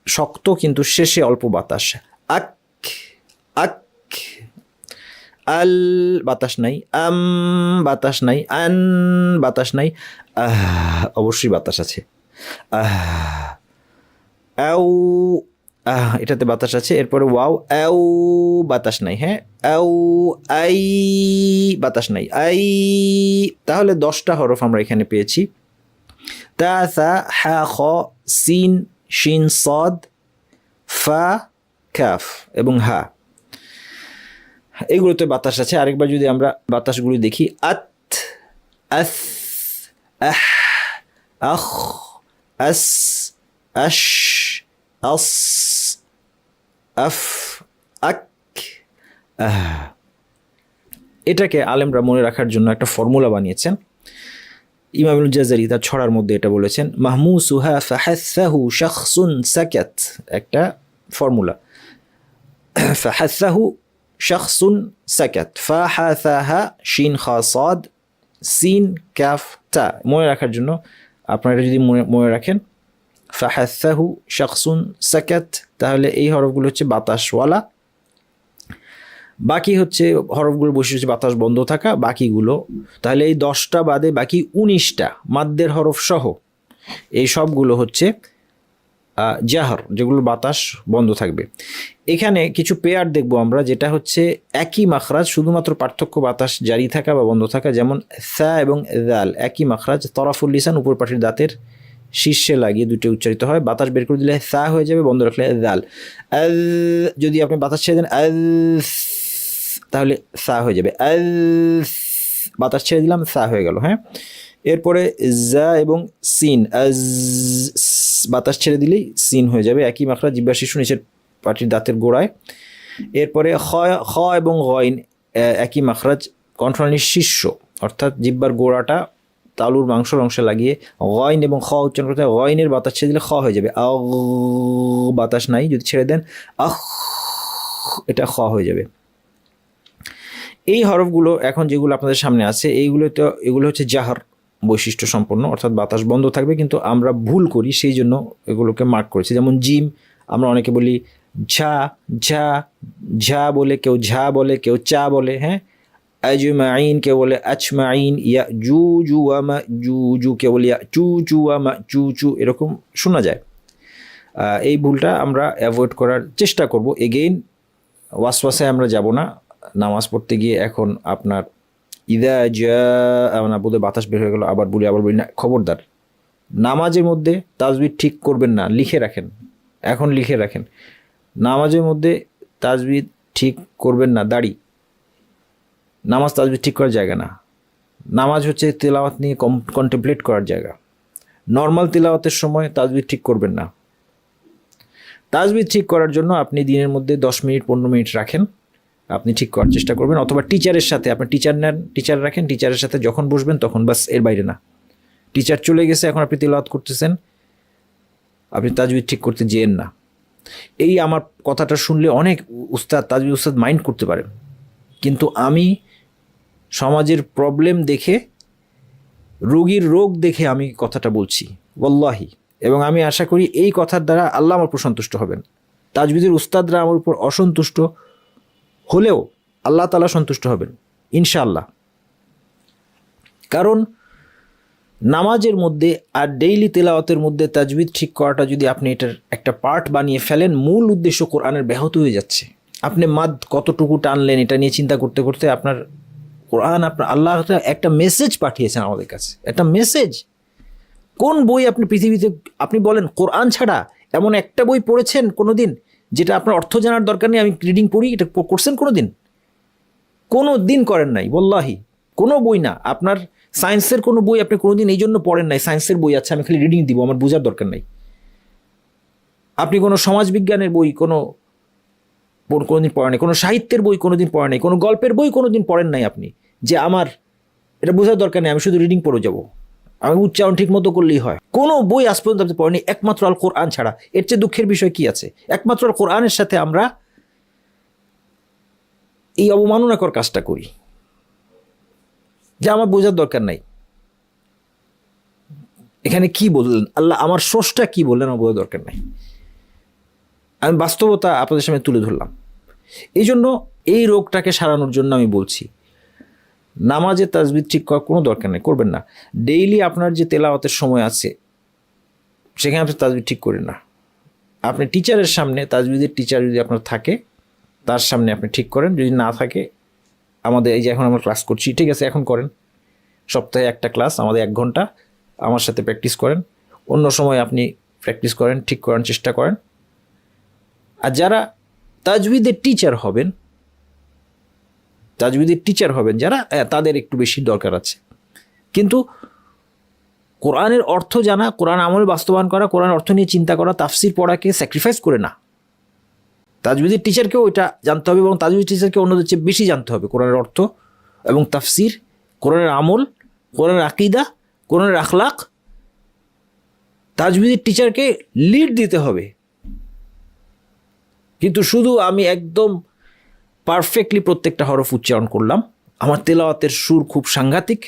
শক্ত কিন্তু শেষে অল্প বাতাস। আক, আক। আল, বাতাস নাই। বাতাস নাই। আন, বাতাস নাই। অবশ্যই বাতাস আছে। এটাতে বাতাস আছে। এরপরে ওয়াও, বাতাস নাই। হ্যাঁ, আই, বাতাস নাই। আই, তাহলে 10টা হরফ আমরা এখানে পেয়েছি। তা, সা, হা, খ, সিন, শিন, সদ, ফা, কাফ এবং হা, এগুলোতে বাতাস আছে। আরেকবার যদি আমরা বাতাসগুলি দেখি, আত, আস, আহ, আখ, আস, আশ, আস, আফ, আক, আহ। এটাকে আলেমরা মনে রাখার জন্য একটা ফর্মুলা বানিয়েছেন। ইমামুল জাজারি তার ছড়ার মধ্যে এটা বলেছেন, মাহমুসুহা ফাহাসাহু শাখসুন সাকাত, একটা ফর্মুলা। ফাহাসাহু শাখসুন সাকাত, ফাহাসাহা শিন খা সাদ সিন কাফ তা। মনে রাখার জন্য আপনারা এটা যদি মনে রাখেন, ফাহাসাহু শাখসুন সাকাত, তাহলে এই হরফগুলো হচ্ছে বাতাসওয়ালা। বাকি হচ্ছে হরফগুলো বৈশিষ্ট্য হচ্ছে বাতাস বন্ধ থাকা, বাকিগুলো। তাহলে এই 10টা বাদে বাকি 19টা মাদ্দের হরফ সহ এই সবগুলো হচ্ছে জাহর, যেগুলো বাতাস বন্ধ থাকবে। এখানে কিছু পেয়ার দেখবো আমরা, যেটা হচ্ছে একই মাখরাজ, শুধুমাত্র পার্থক্য বাতাস জারি থাকা বা বন্ধ থাকা। যেমন সা এবং দাল, একই মাখরাজ, তরাফুল লিসান উপর পাটির দাঁতের শীর্ষে লাগিয়ে দুটো উচ্চারিত হয়। বাতাস বের করে দিলে সা হয়ে যাবে, বন্ধ রাখলে দাল। যদি আপনি বাতাস ছেড়ে দেন তাহলে সা হয়ে যাবে। বাতাস ছেড়ে দিলাম, সা হয়ে গেল। হ্যাঁ, এরপরে জা এবং সিন, বাতাস ছেড়ে দিলেই সিন হয়ে যাবে, একই মাখরাজ, জিহ্বার শীর্ষ নিচের পাটির দাঁতের গোড়ায়। এরপরে খ এবং গইন, একই মাখরাজ, কণ্ঠনালীর শীর্ষ, অর্থাৎ জিহ্বার গোড়াটা তালুর মাংসর অংশে লাগিয়ে গইন এবং খ উচ্চারণ করতে হয়। গইনের বাতাস ছেড়ে দিলে খ হয়ে যাবে। বাতাস নাই, যদি ছেড়ে দেন এটা খ হয়ে যাবে। এই হরফগুলো এখন যেগুলো আপনাদের সামনে আছে, এগুলো হচ্ছে জাহর বৈশিষ্ট্য সম্পন্ন, অর্থাৎ বাতাস বন্ধ থাকবে, কিন্তু আমরা ভুল করি, সেই জন্য এগুলোকে মার্ক করেছি। যেমন জিম, আমরা অনেকে বলি ঝা, ঝা, ঝা বলে, কেউ ঝা বলে, কেউ চা বলে। হ্যাঁ, আজমাইন কে বলে আজমাইন, ইয়াজুজু ওয়া মাজুজু কে বলে ইয়াজুজু ওয়া মাজুজু, এরকম শোনা যায়। এই ভুলটা আমরা অ্যাভয়েড করার চেষ্টা করব। এগেইন ওয়াসওয়াসায় আমরা যাব না। নামাজ পড়তে গিয়ে এখন আপনার ইদা জা না বলে বাতাস বের হয়ে গেল, আবার বলি না, খবরদার নামাজের মধ্যে তাজবিদ ঠিক করবেন না, লিখে রাখেন, এখন লিখে রাখেন। নামাজের মধ্যে তাজবিদ ঠিক করবেন না, দাড়ি। নামাজ তাজবিদ ঠিক করার জায়গা না। নামাজ হচ্ছে তেলাওয়াত নিয়ে কন্টেমপ্লেট করার জায়গা। নর্মাল তেলাওয়াতের সময় তাজবিদ ঠিক করবেন না। তাজবিদ ঠিক করার জন্য আপনি দিনের মধ্যে 10 মিনিট 15 মিনিট রাখেন, আপনি ঠিক করার চেষ্টা করবেন। অথবা টিচারের সাথে, আপনি টিচার নেন, টিচার রাখেন, টিচারের সাথে যখন বসবেন তখন, বাস, এর বাইরে না। টিচার চলে গেছে, এখন আপনি তেলাওয়াত করতেছেন, আপনি তাজবিদ ঠিক করতে যেয়েন না। এই আমার কথাটা শুনলে অনেক উস্তাদ, তাজবিদ উস্তাদ মাইন্ড করতে পারেন, কিন্তু আমি সমাজের প্রবলেম দেখে, রোগীর রোগ দেখে আমি কথাটা বলছি ওয়াল্লাহি। এবং আমি আশা করি এই কথার দ্বারা আল্লাহ আমার উপর সন্তুষ্ট হবেন। তাজবিদের উস্তাদরা আমার উপর অসন্তুষ্ট হলেও আল্লাহ তাআলা সন্তুষ্ট হবেন ইনশাআল্লাহ। কারণ নামাজের মধ্যে আর ডেইলি তেলাওয়াতের মধ্যে তাজবিদ ঠিক করাটা যদি আপনি এটার একটা পার্ট বানিয়ে ফেলেন, মূল উদ্দেশ্য কোরআনের ব্যাহত হয়ে যাচ্ছে। আপনি মাদ কতটুকু টানলেন এটা নিয়ে চিন্তা করতে করতে আপনার কোরআন, আপনার আল্লাহ একটা মেসেজ পাঠিয়েছেন আমাদের কাছে, একটা মেসেজ। কোন বই আপনি পৃথিবীতে, আপনি বলেন কোরআন ছাড়া এমন একটা বই পড়েছেন কোনোদিন যেটা আপনার অর্থ জানার দরকার নেই, আমি রিডিং পড়ি, এটা করছেন কোনোদিন? কোনো দিন করেন নাই ওয়াল্লাহি, কোনো বই না। আপনার সায়েন্সের কোনো বই আপনি কোনোদিন এই জন্য পড়েন নাই, সায়েন্সের বই আছে, আমি খালি রিডিং দিব, আমার বোঝার দরকার নাই। আপনি কোনো সমাজবিজ্ঞানের বই কোনোদিন পড়েন নাই, কোনো সাহিত্যের বই কোনোদিন পড়েন নাই, কোনো গল্পের বই কোনোদিন পড়েন নাই আপনি, যে আমার এটা বোঝার দরকার নেই, আমি শুধু রিডিং পড়ে যাব, আমি উচ্চারণ ঠিক মতো করলেই হয়। কোনো বই আজ পর্যন্ত আপনি পড়েনি একমাত্র আল কোরআন ছাড়া। এর চেয়ে দুঃখের বিষয় কি আছে? একমাত্র আল কোরআনের সাথে আমরা এই অবমাননাকর কাজটা করি, যে আমার বোঝার দরকার নাই। এখানে কি বললেন আল্লাহ, আমার স্রষ্টা কি বললেন, আমার বোঝার দরকার নাই। আমি বাস্তবতা আপনাদের সামনে তুলে ধরলাম। এই জন্য এই রোগটাকে সারানোর জন্য আমি বলছি, নামাজে তাজবিদ ঠিক করার কোনো দরকার নেই, করবেন না। ডেইলি আপনার যে তেলাওয়াতের সময় আছে সেখানে আপনি তাজবিদ ঠিক করেন না। আপনি টিচারের সামনে, তাজবিদের টিচার যদি আপনার থাকে তার সামনে আপনি ঠিক করেন। যদি না থাকে, আমাদের এই যে এখন আমরা ক্লাস করছি, ঠিক আছে, এখন করেন। সপ্তাহে একটা ক্লাস, আমাদের 1 ঘন্টা, আমার সাথে প্র্যাকটিস করেন। অন্য সময় আপনি প্র্যাকটিস করেন, ঠিক করার চেষ্টা করেন। আর যারা তাজবিদের টিচার হবেন, যারা, তাদের একটু বেশি দরকার আছে। কিন্তু কোরআনের অর্থ জানা, কোরআন আমল বাস্তবায়ন করা, কোরআন অর্থ নিয়ে চিন্তা করা, তাফসির পড়াকে স্যাক্রিফাইস করে না। তাজবিদের টিচারকেও ওইটা জানতে হবে, এবং তাজবিদ টিচারকে অন্যদের চেয়ে বেশি জানতে হবে কোরআনের অর্থ এবং তাফসির, কোরআনের আমল, কোরআনের আকীদা, কোরআনের আখলাক। তাজবিদের টিচারকে লিড দিতে হবে। কিন্তু শুধু আমি একদম পারফেক্টলি প্রত্যেকটা হরফ উচ্চারণ করলাম, আমার তেলাওয়াতের সুর খুব সাংঘাতিক,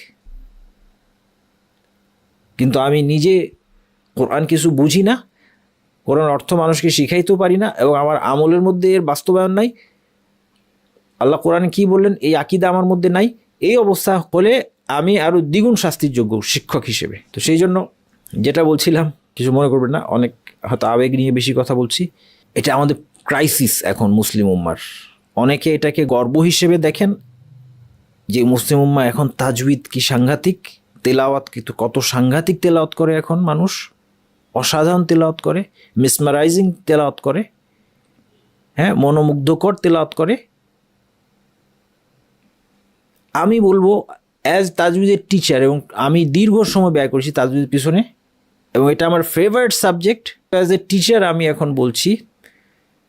কিন্তু আমি নিজে কোরআন কিছু বুঝি না, কোরআন অর্থ মানুষকে শিখাইতেও পারি না, এবং আমার আমলের মধ্যে এর বাস্তবায়ন নাই। আল্লাহ কোরআনে কি বললেন এই আকীদা আমার মধ্যে নাই। এই অবস্থা হলে আমি আরও দ্বিগুণ শাস্তির যোগ্য শিক্ষক হিসেবে। তো সেই জন্য যেটা বলছিলাম, কিছু মনে করবেন না, অনেক হয়তো আবেগ নিয়ে বেশি কথা বলছি। এটা আমাদের ক্রাইসিস এখন মুসলিম উম্মার। অনেকে এটাকে গর্ব হিসেবে দেখেন যে মুসলিম উম্মা এখন তাজবিদ কি সাংঘাতিক, তেলাওয়াত কিন্তু কত সাংঘাতিক তেলাওয়াত করে এখন মানুষ, অসাধারণ তেলাওয়াত করে, মিসমারাইজিং তেলাওয়াত করে, হ্যাঁ, মনোমুগ্ধকর তেলাওয়াত করে। আমি বলবো অ্যাজ তাজবিদের টিচার, এবং আমি দীর্ঘ সময় ব্যয় করেছি তাজবিদের পিছনে, এবং এটা আমার favourite subject. As a teacher আমি এখন বলছি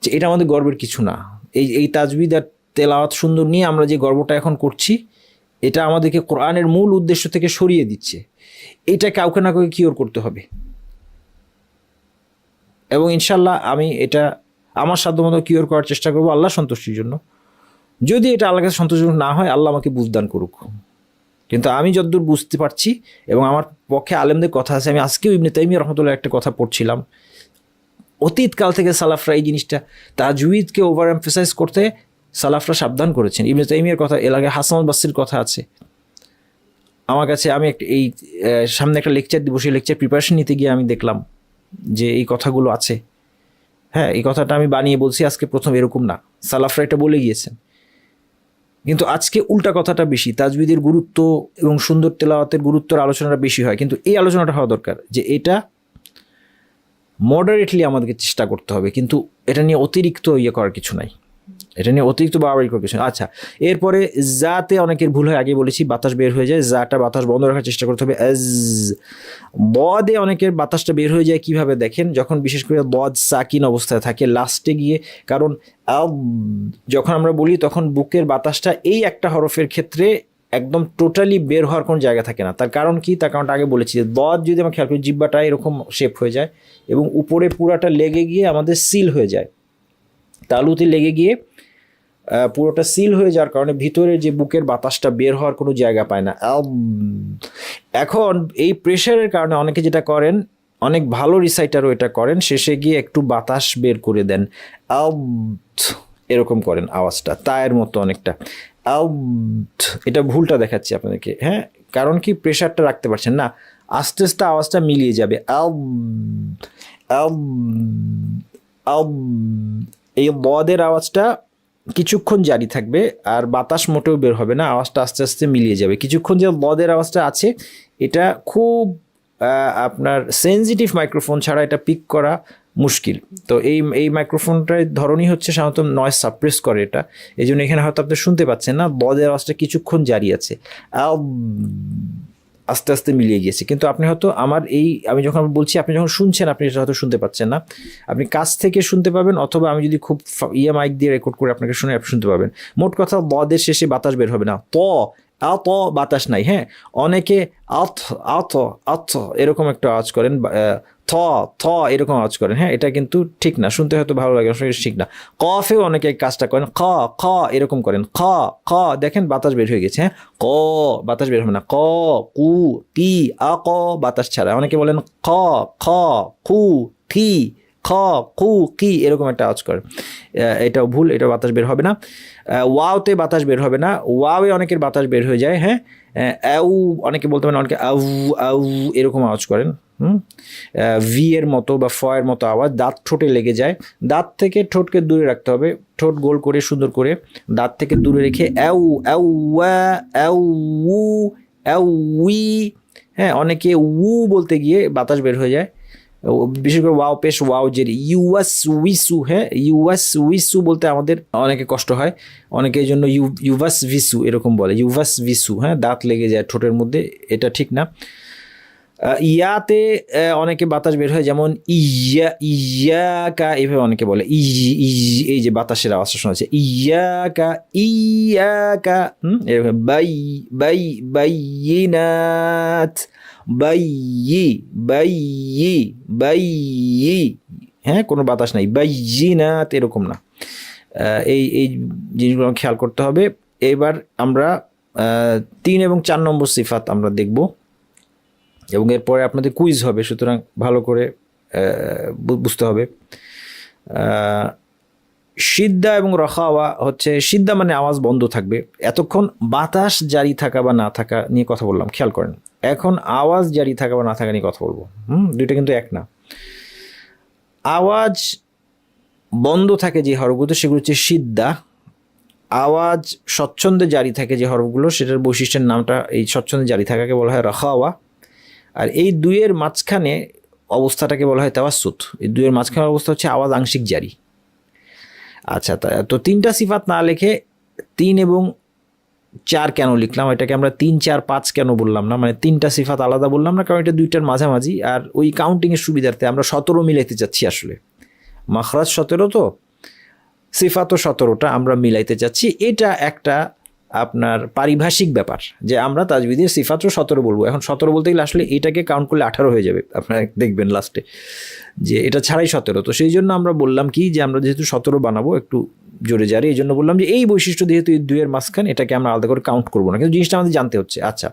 যে এটা আমাদের গর্বের কিছু না। এই তাজবিদ আর তেলাওয়াত সুন্দর নিয়ে আমরা যে গর্বটা এখন করছি, এটা আমাদেরকে কোরআনের মূল উদ্দেশ্য থেকে সরিয়ে দিচ্ছে। এটা কাউকে না কাউকে কিওর করতে হবে, এবং ইনশাল্লাহ আমি এটা আমার সাধ্যমতো কিওর করার চেষ্টা করবো আল্লাহ সন্তুষ্টির জন্য। যদি এটা আল্লাহর কাছে সন্তোষজনক না হয়, আল্লাহ আমাকে বুঝদান করুক। কিন্তু আমি যতদূর বুঝতে পারছি, এবং আমার পক্ষে আলেমদের কথা আছে, আমি আজকেও ইবনে তাইমিয়া রহমতুল্লাহ একটা কথা পড়ছিলাম, অতীতকাল থেকে সালাফরা এই জিনিসটা তাজউইদকে ওভার এমফেসাইজ করতে সালাফরা সাবধান করেছেন। ইবনে তাইমিয়ার কথা, এর আগে হাসান বাসরির কথা আছে আমার কাছে। আমি এই সামনে একটা লেকচার দিব, সেই লেকচার প্রিপারেশন নিতে গিয়ে আমি দেখলাম যে এই কথাগুলো আছে। হ্যাঁ, এই কথাটা আমি বানিয়ে বলছি আজকে প্রথম, এরকম না, সালাফরা এটা বলে গিয়েছেন। কিন্তু আজকে উল্টা কথাটা বেশি, তাজবিদের গুরুত্ব এবং সুন্দর তেলাওয়াতের গুরুত্বের আলোচনাটা বেশি হয়। কিন্তু এই আলোচনাটা হওয়া দরকার যে এটা মডারেটলি আমাদেরকে চেষ্টা করতে হবে, কিন্তু এটা নিয়ে অতিরিক্ত করার কিছু নাই, এটা নিয়ে অতিরিক্ত বাড়াবাড়ি করার কিছু নাই। আচ্ছা, এরপরে জাতে অনেকের ভুল হয়, আগে বলেছি বাতাস বের হয়ে যায়, জাটা বাতাস বন্ধ রাখার চেষ্টা করতে হবে। বদে অনেকের বাতাসটা বের হয়ে যায় কিভাবে দেখেন, যখন বিশেষ করে বদ সাকিন অবস্থায় থাকে লাস্টে গিয়ে, কারণ যখন আমরা বলি তখন বুকের বাতাসটা এই একটা হরফের ক্ষেত্রে একদম টোটালি বের হওয়ার কোনো জায়গা থাকে না। তার কারণ কি? তার কারণটা আগে বলেছি যে বদ যদি আমরা খেয়াল করি, জিব্বাটা এরকম শেপ হয়ে যায় এবং উপরে পুরাটা লেগে গিয়ে আমাদের সিল হয়ে যায়, তালুতে লেগে গিয়ে পুরোটা সিল হয়ে যাওয়ার কারণে ভিতরে যে বুকের বাতাসটা বের হওয়ার কোনো জায়গা পায় না। এখন এই প্রেশারের কারণে অনেকে যেটা করেন, অনেক ভালো রিসাইটারও এটা করেন, শেষে গিয়ে একটু বাতাস বের করে দেন, এরকম করেন আওয়াজটা, তায়ের মতো অনেকটা। এটা ভুলটা দেখাচ্ছি আপনাদেরকে। হ্যাঁ, কারণ কি? প্রেশারটা রাখতে পারছেন না, আস্তে আস্তে আওয়াজটা মিলিয়ে যাবে। এই বদের আওয়াজটা কিছুক্ষণ জারি থাকবে আর বাতাস মোটেও বের হবে না, আওয়াজটা আস্তে আস্তে মিলিয়ে যাবে। কিছুক্ষণ যে বদের আওয়াজটা আছে, এটা খুব আপনার সেনজিটিভ মাইক্রোফোন ছাড়া এটা পিক করা মুশকিল। তো এই মাইক্রোফোনটার ধরনই হচ্ছে সাধারণত নয়েজ সাপ্রেস করে এটা, এই জন্য এখানে হয়তো আপনি শুনতে পাচ্ছেন না, বদের আওয়াজটা কিছুক্ষণ জারি আছে, আস্তে আস্তে মিলিয়ে গিয়েছে। কিন্তু আপনি হয়তো আমি যখন বলছি, আপনি যখন শুনছেন আপনি এটা হয়তো শুনতে পাচ্ছেন না, আপনি কাছ থেকে শুনতে পাবেন, অথবা আমি যদি খুব মাইক দিয়ে রেকর্ড করে আপনাকে শুনে আপনি শুনতে পাবেন। মোট কথা, বদের শেষে বাতাস বের হবে না, বাতাস নাই। হ্যাঁ, অনেকে এরকম একটা আওয়াজ করেন, থ এরকম আওয়াজ করেন। হ্যাঁ, এটা কিন্তু ঠিক না, শুনতে হয়তো ভালো লাগে, ঠিক না। কফেও অনেকে কাজটা করেন, খ এরকম করেন, খ দেখেন বাতাস বের হয়ে গেছে। হ্যাঁ, বাতাস বের হবে না। কু পি বাতাস ছাড়া। অনেকে বলেন খ কু কি, কু কি, এরকম একটা আওয়াজ করে, এটাও ভুল, এটা বাতাস বের হবে না। ওয়াওতে বাতাস বের হবে না, ওয়াওয়ে অনেকের বাতাস বের হয়ে যায়। হ্যাঁ, অনেকে বলতে পারেন, অনেকে এরকম আওয়াজ করেন। ভি এর মতো বা ফ এর মতো আওয়াজ, দাঁত ঠোঁটে লেগে যায়। দাঁত থেকে ঠোঁটকে দূরে রাখতে হবে, ঠোঁট গোল করে সুন্দর করে দাঁত থেকে দূরে রেখে হ্যাঁ, অনেকে বলতে গিয়ে বাতাস বের হয়ে যায়, বিশেষ করে ওয়াও পেশ ওয়াও জেরি, উইসু। হ্যাঁ, উইসু বলতে আমাদের অনেকে কষ্ট হয়, অনেকে এই জন্য ভিসু এরকম বলে, ভিসু। হ্যাঁ, দাঁত লেগে যায় ঠোঁটের মধ্যে, এটা ঠিক না। ইয়াতে অনেকে বাতাস বের হয়, যেমন ইয়াকা, এইভাবে অনেকে বলে এই যে বাতাসের আওয়াজটা শোনা যাচ্ছে, ইয়াকা এরকম। বাইয়িনাত, হ্যাঁ, কোনো বাতাস নাই, বাইয়িনাত এরকম না। এই জিনিসগুলো খেয়াল করতে হবে। এবার আমরা 3 এবং 4 নম্বর সিফাত আমরা দেখব এবং এরপরে আপনাদের কুইজ হবে, সুতরাং ভালো করে বুঝতে হবে। সিদ্ধা এবং রখাওয়া হচ্ছে, সিদ্ধা মানে আওয়াজ বন্ধ থাকবে। এতক্ষণ বাতাস জারি থাকা বা না থাকা নিয়ে কথা বললাম, খেয়াল করেন। এখন আওয়াজ জারি থাকা বা না থাকা নিয়ে কথা বলবো। দুইটা কিন্তু এক না। আওয়াজ বন্ধ থাকে যে হরফগুলো, সেগুলো হচ্ছে সিদ্ধা। আওয়াজ স্বচ্ছন্দে জারি থাকে যে হরফগুলো, সেটার বৈশিষ্ট্যের নামটা, এই স্বচ্ছন্দে জারি থাকাকে বলা হয় রখাওয়া। আর এই দুইয়ের মাঝখানে অবস্থাটাকে বলা হয় তাওয়াসসুত। এই দুইয়ের মাঝখানে অবস্থা হচ্ছে আওয়াজ আংশিক জারি। আচ্ছা, তো 3টা সিফাত না লিখে 3 এবং 4 কেন লিখলাম? এটাকে আমরা 3, 4, 5 কেন বললাম না? মানে 3টা সিফাত আলাদা বললাম না, কারণ এটা দুইটার মাঝামাঝি। আর ওই কাউন্টিংয়ের সুবিধার্থে আমরা 17 মিলাইতে চাচ্ছি। আসলে মাখরাজ 17, তো সিফাতও 17টা আমরা মিলাইতে চাচ্ছি। এটা একটা আপনার পারিভাষিক ব্যাপার যে আমরা তাজবিদের সিফাতও 17 বলবো। এখন 17 বলতে গেলে আসলে এটাকে কাউন্ট করলে 18 হয়ে যাবে, আপনারা দেখবেন লাস্টে যে এটা ছাড়াই 17। তো সেই জন্য আমরা বললাম কি, যে আমরা যেহেতু 17 বানাবো একটু জোরে জারি, এই জন্য বললাম যে এই বৈশিষ্ট্য যেহেতু এই দুইয়ের মাঝখানে, এটাকে আমরা আলাদা করে কাউন্ট করবো না, কিন্তু জিনিসটা আমাদের জানতে হচ্ছে। আচ্ছা,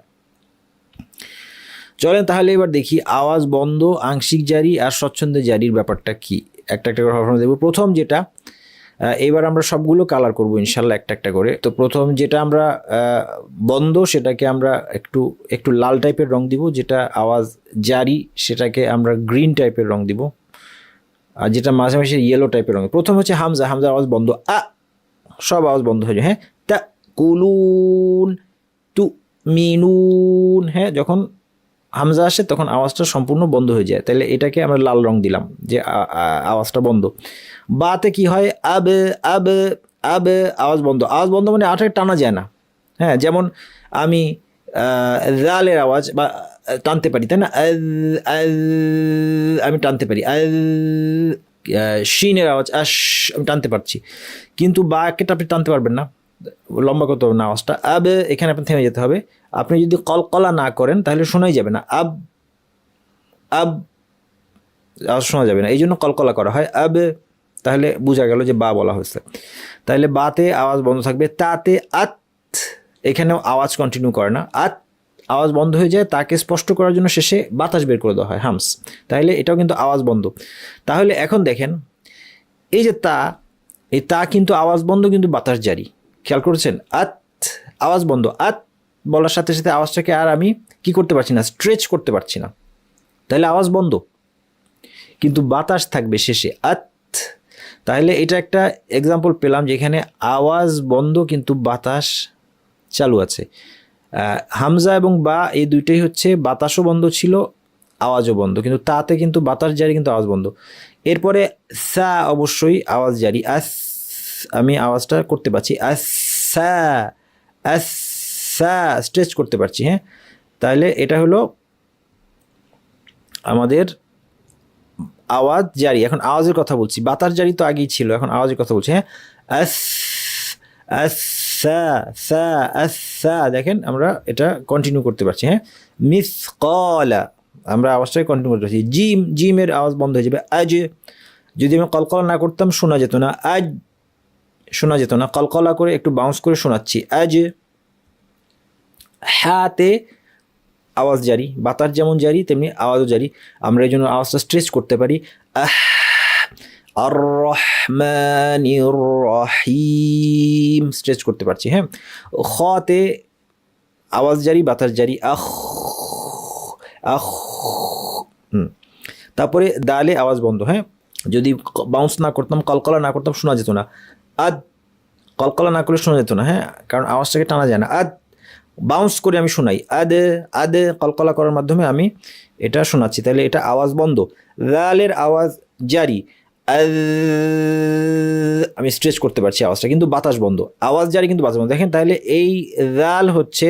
চলেন তাহলে এবার দেখি আওয়াজ বন্ধ, আংশিক জারি আর স্বচ্ছন্দে জারির ব্যাপারটা কি, একটা একটা করে হরফ দেবো। প্রথম যেটা, এবার আমরা সবগুলো কালার করব ইনশাল্লাহ একটা একটা করে। তো প্রথম যেটা আমরা বন্ধ সেটাকে আমরা একটু একটু লাল টাইপের রং দিব, যেটা আওয়াজ জারি সেটাকে আমরা গ্রিন টাইপের রং দিব, আর যেটা মাঝে মাঝে ইয়েলো টাইপের রং। প্রথম হচ্ছে হামজা, হামজার আওয়াজ বন্ধ, সব আওয়াজ বন্ধ হয়ে যায়। হ্যাঁ, তা কুলুন তু মিনুন, হ্যাঁ যখন হামজা আসে তখন আওয়াজটা সম্পূর্ণ বন্ধ হয়ে যায়, তাহলে এটাকে আমরা লাল রং দিলাম যে আওয়াজটা বন্ধ। বাতে কি হয়, আবে আবে আবে, আওয়াজ বন্ধ। আওয়াজ বন্ধ মানে আওয়াজটাকে টানা যায় না। হ্যাঁ, যেমন আমি জালের আওয়াজ বা টানতে পারি, তাই না, আমি টানতে পারি। শিনের আওয়াজ আমি টানতে পারছি, কিন্তু বাকে আপনি টানতে পারবেন না, লম্বা করতে হবে না আওয়াজটা। আবে এখানে আপনি থেমে যেতে হবে। আপনি যদি কলকলা না করেন তাহলে শোনাই যাবে না, আব আব আওয়াজ শোনা যাবে না, এই জন্য কলকলা করা হয় আবে, তাহলে বোঝা গেল যে বা বলা হয়েছে। তাহলে বাতে আওয়াজ বন্ধ থাকবে। তাতে আত, এখানেও আওয়াজ কন্টিনিউ করে না, আত আওয়াজ বন্ধ হয়ে যায়, তাকে স্পষ্ট করার জন্য শেষে বাতাস বের করে দেওয়া হয়, হামস, তাহলে এটাও কিন্তু আওয়াজ বন্ধ। তাহলে এখন দেখেন এই যে তা, এই তা কিন্তু আওয়াজ বন্ধ কিন্তু বাতাস জারি, খেয়াল করেছেন, আত আওয়াজ বন্ধ, আত বলার সাথে সাথে আওয়াজটাকে আর আমি কি করতে পারছি না, স্ট্রেচ করতে পারছি না, তাহলে আওয়াজ বন্ধ, কিন্তু বাতাস থাকবে শেষে, আত। তাহলে এটা একটা এক্সাম্পল পেলাম যেখানে আওয়াজ বন্ধ কিন্তু বাতাস চালু আছে। হামজা এবং বা এই দুইটাই হচ্ছে বাতাসও বন্ধ ছিল, আওয়াজও বন্ধ, কিন্তু তাতে কিন্তু বাতাস জারি কিন্তু আওয়াজ বন্ধ। এরপরে সা অবশ্যই আওয়াজ জারি, আস আমি আওয়াজটা করতে পারছি, আসা আসা স্ট্রেচ করতে পারছি। হ্যাঁ, তাহলে এটা হলো আমাদের আওয়াজ জারি। এখন আওয়াজের কথা বলছি, বাতাস জারি তো আগেই ছিল, এখন আওয়াজের কথা বলছি। হ্যাঁ, আস আসা সা আসা, দেখেন আমরা এটা কন্টিনিউ করতে পারছি। হ্যাঁ, মিসকালা আমরা আওয়াজটাকে কন্টিনিউ করতে পারছি। জিম, জিমের আওয়াজ বন্ধ হয়ে যাবে, আজ যদি আমি কলকলা না করতাম শোনা যেত না, আজ শোনা যেত না, কলকলা করে একটু বাউন্স করে শোনাচ্ছি, আজ। হাতে আওয়াজ জারি, বাতাস যেমন জারি তেমনি আওয়াজও জারি, আমরা এই জন্য আওয়াজটা স্ট্রেচ করতে পারি, আর রহমানির রহিম স্ট্রেচ করতে পারছি। হ্যাঁ, খতে আওয়াজ জারি বাতাস জারি, আখ আখ। তারপরে দালে আওয়াজ বন্ধ। হ্যাঁ, যদি বাউন্স না করতাম কলকলা না করতাম শোনা যেত না, আদ কলকলা না করলে শোনা যেত না। হ্যাঁ, কারণ আওয়াজটাকে টানা যায় না, আদ বাউন্স করে আমি শোনাই, আদে আদে কলকলা করার মাধ্যমে আমি এটা শোনাচ্ছি, তাহলে এটা আওয়াজ বন্ধ। জালের আওয়াজ জারি, আমি স্ট্রেচ করতে পারছি আওয়াজটা, কিন্তু বাতাস বন্ধ, আওয়াজ জারি কিন্তু বাতাস বন্ধ। দেখেন তাহলে এই জাল হচ্ছে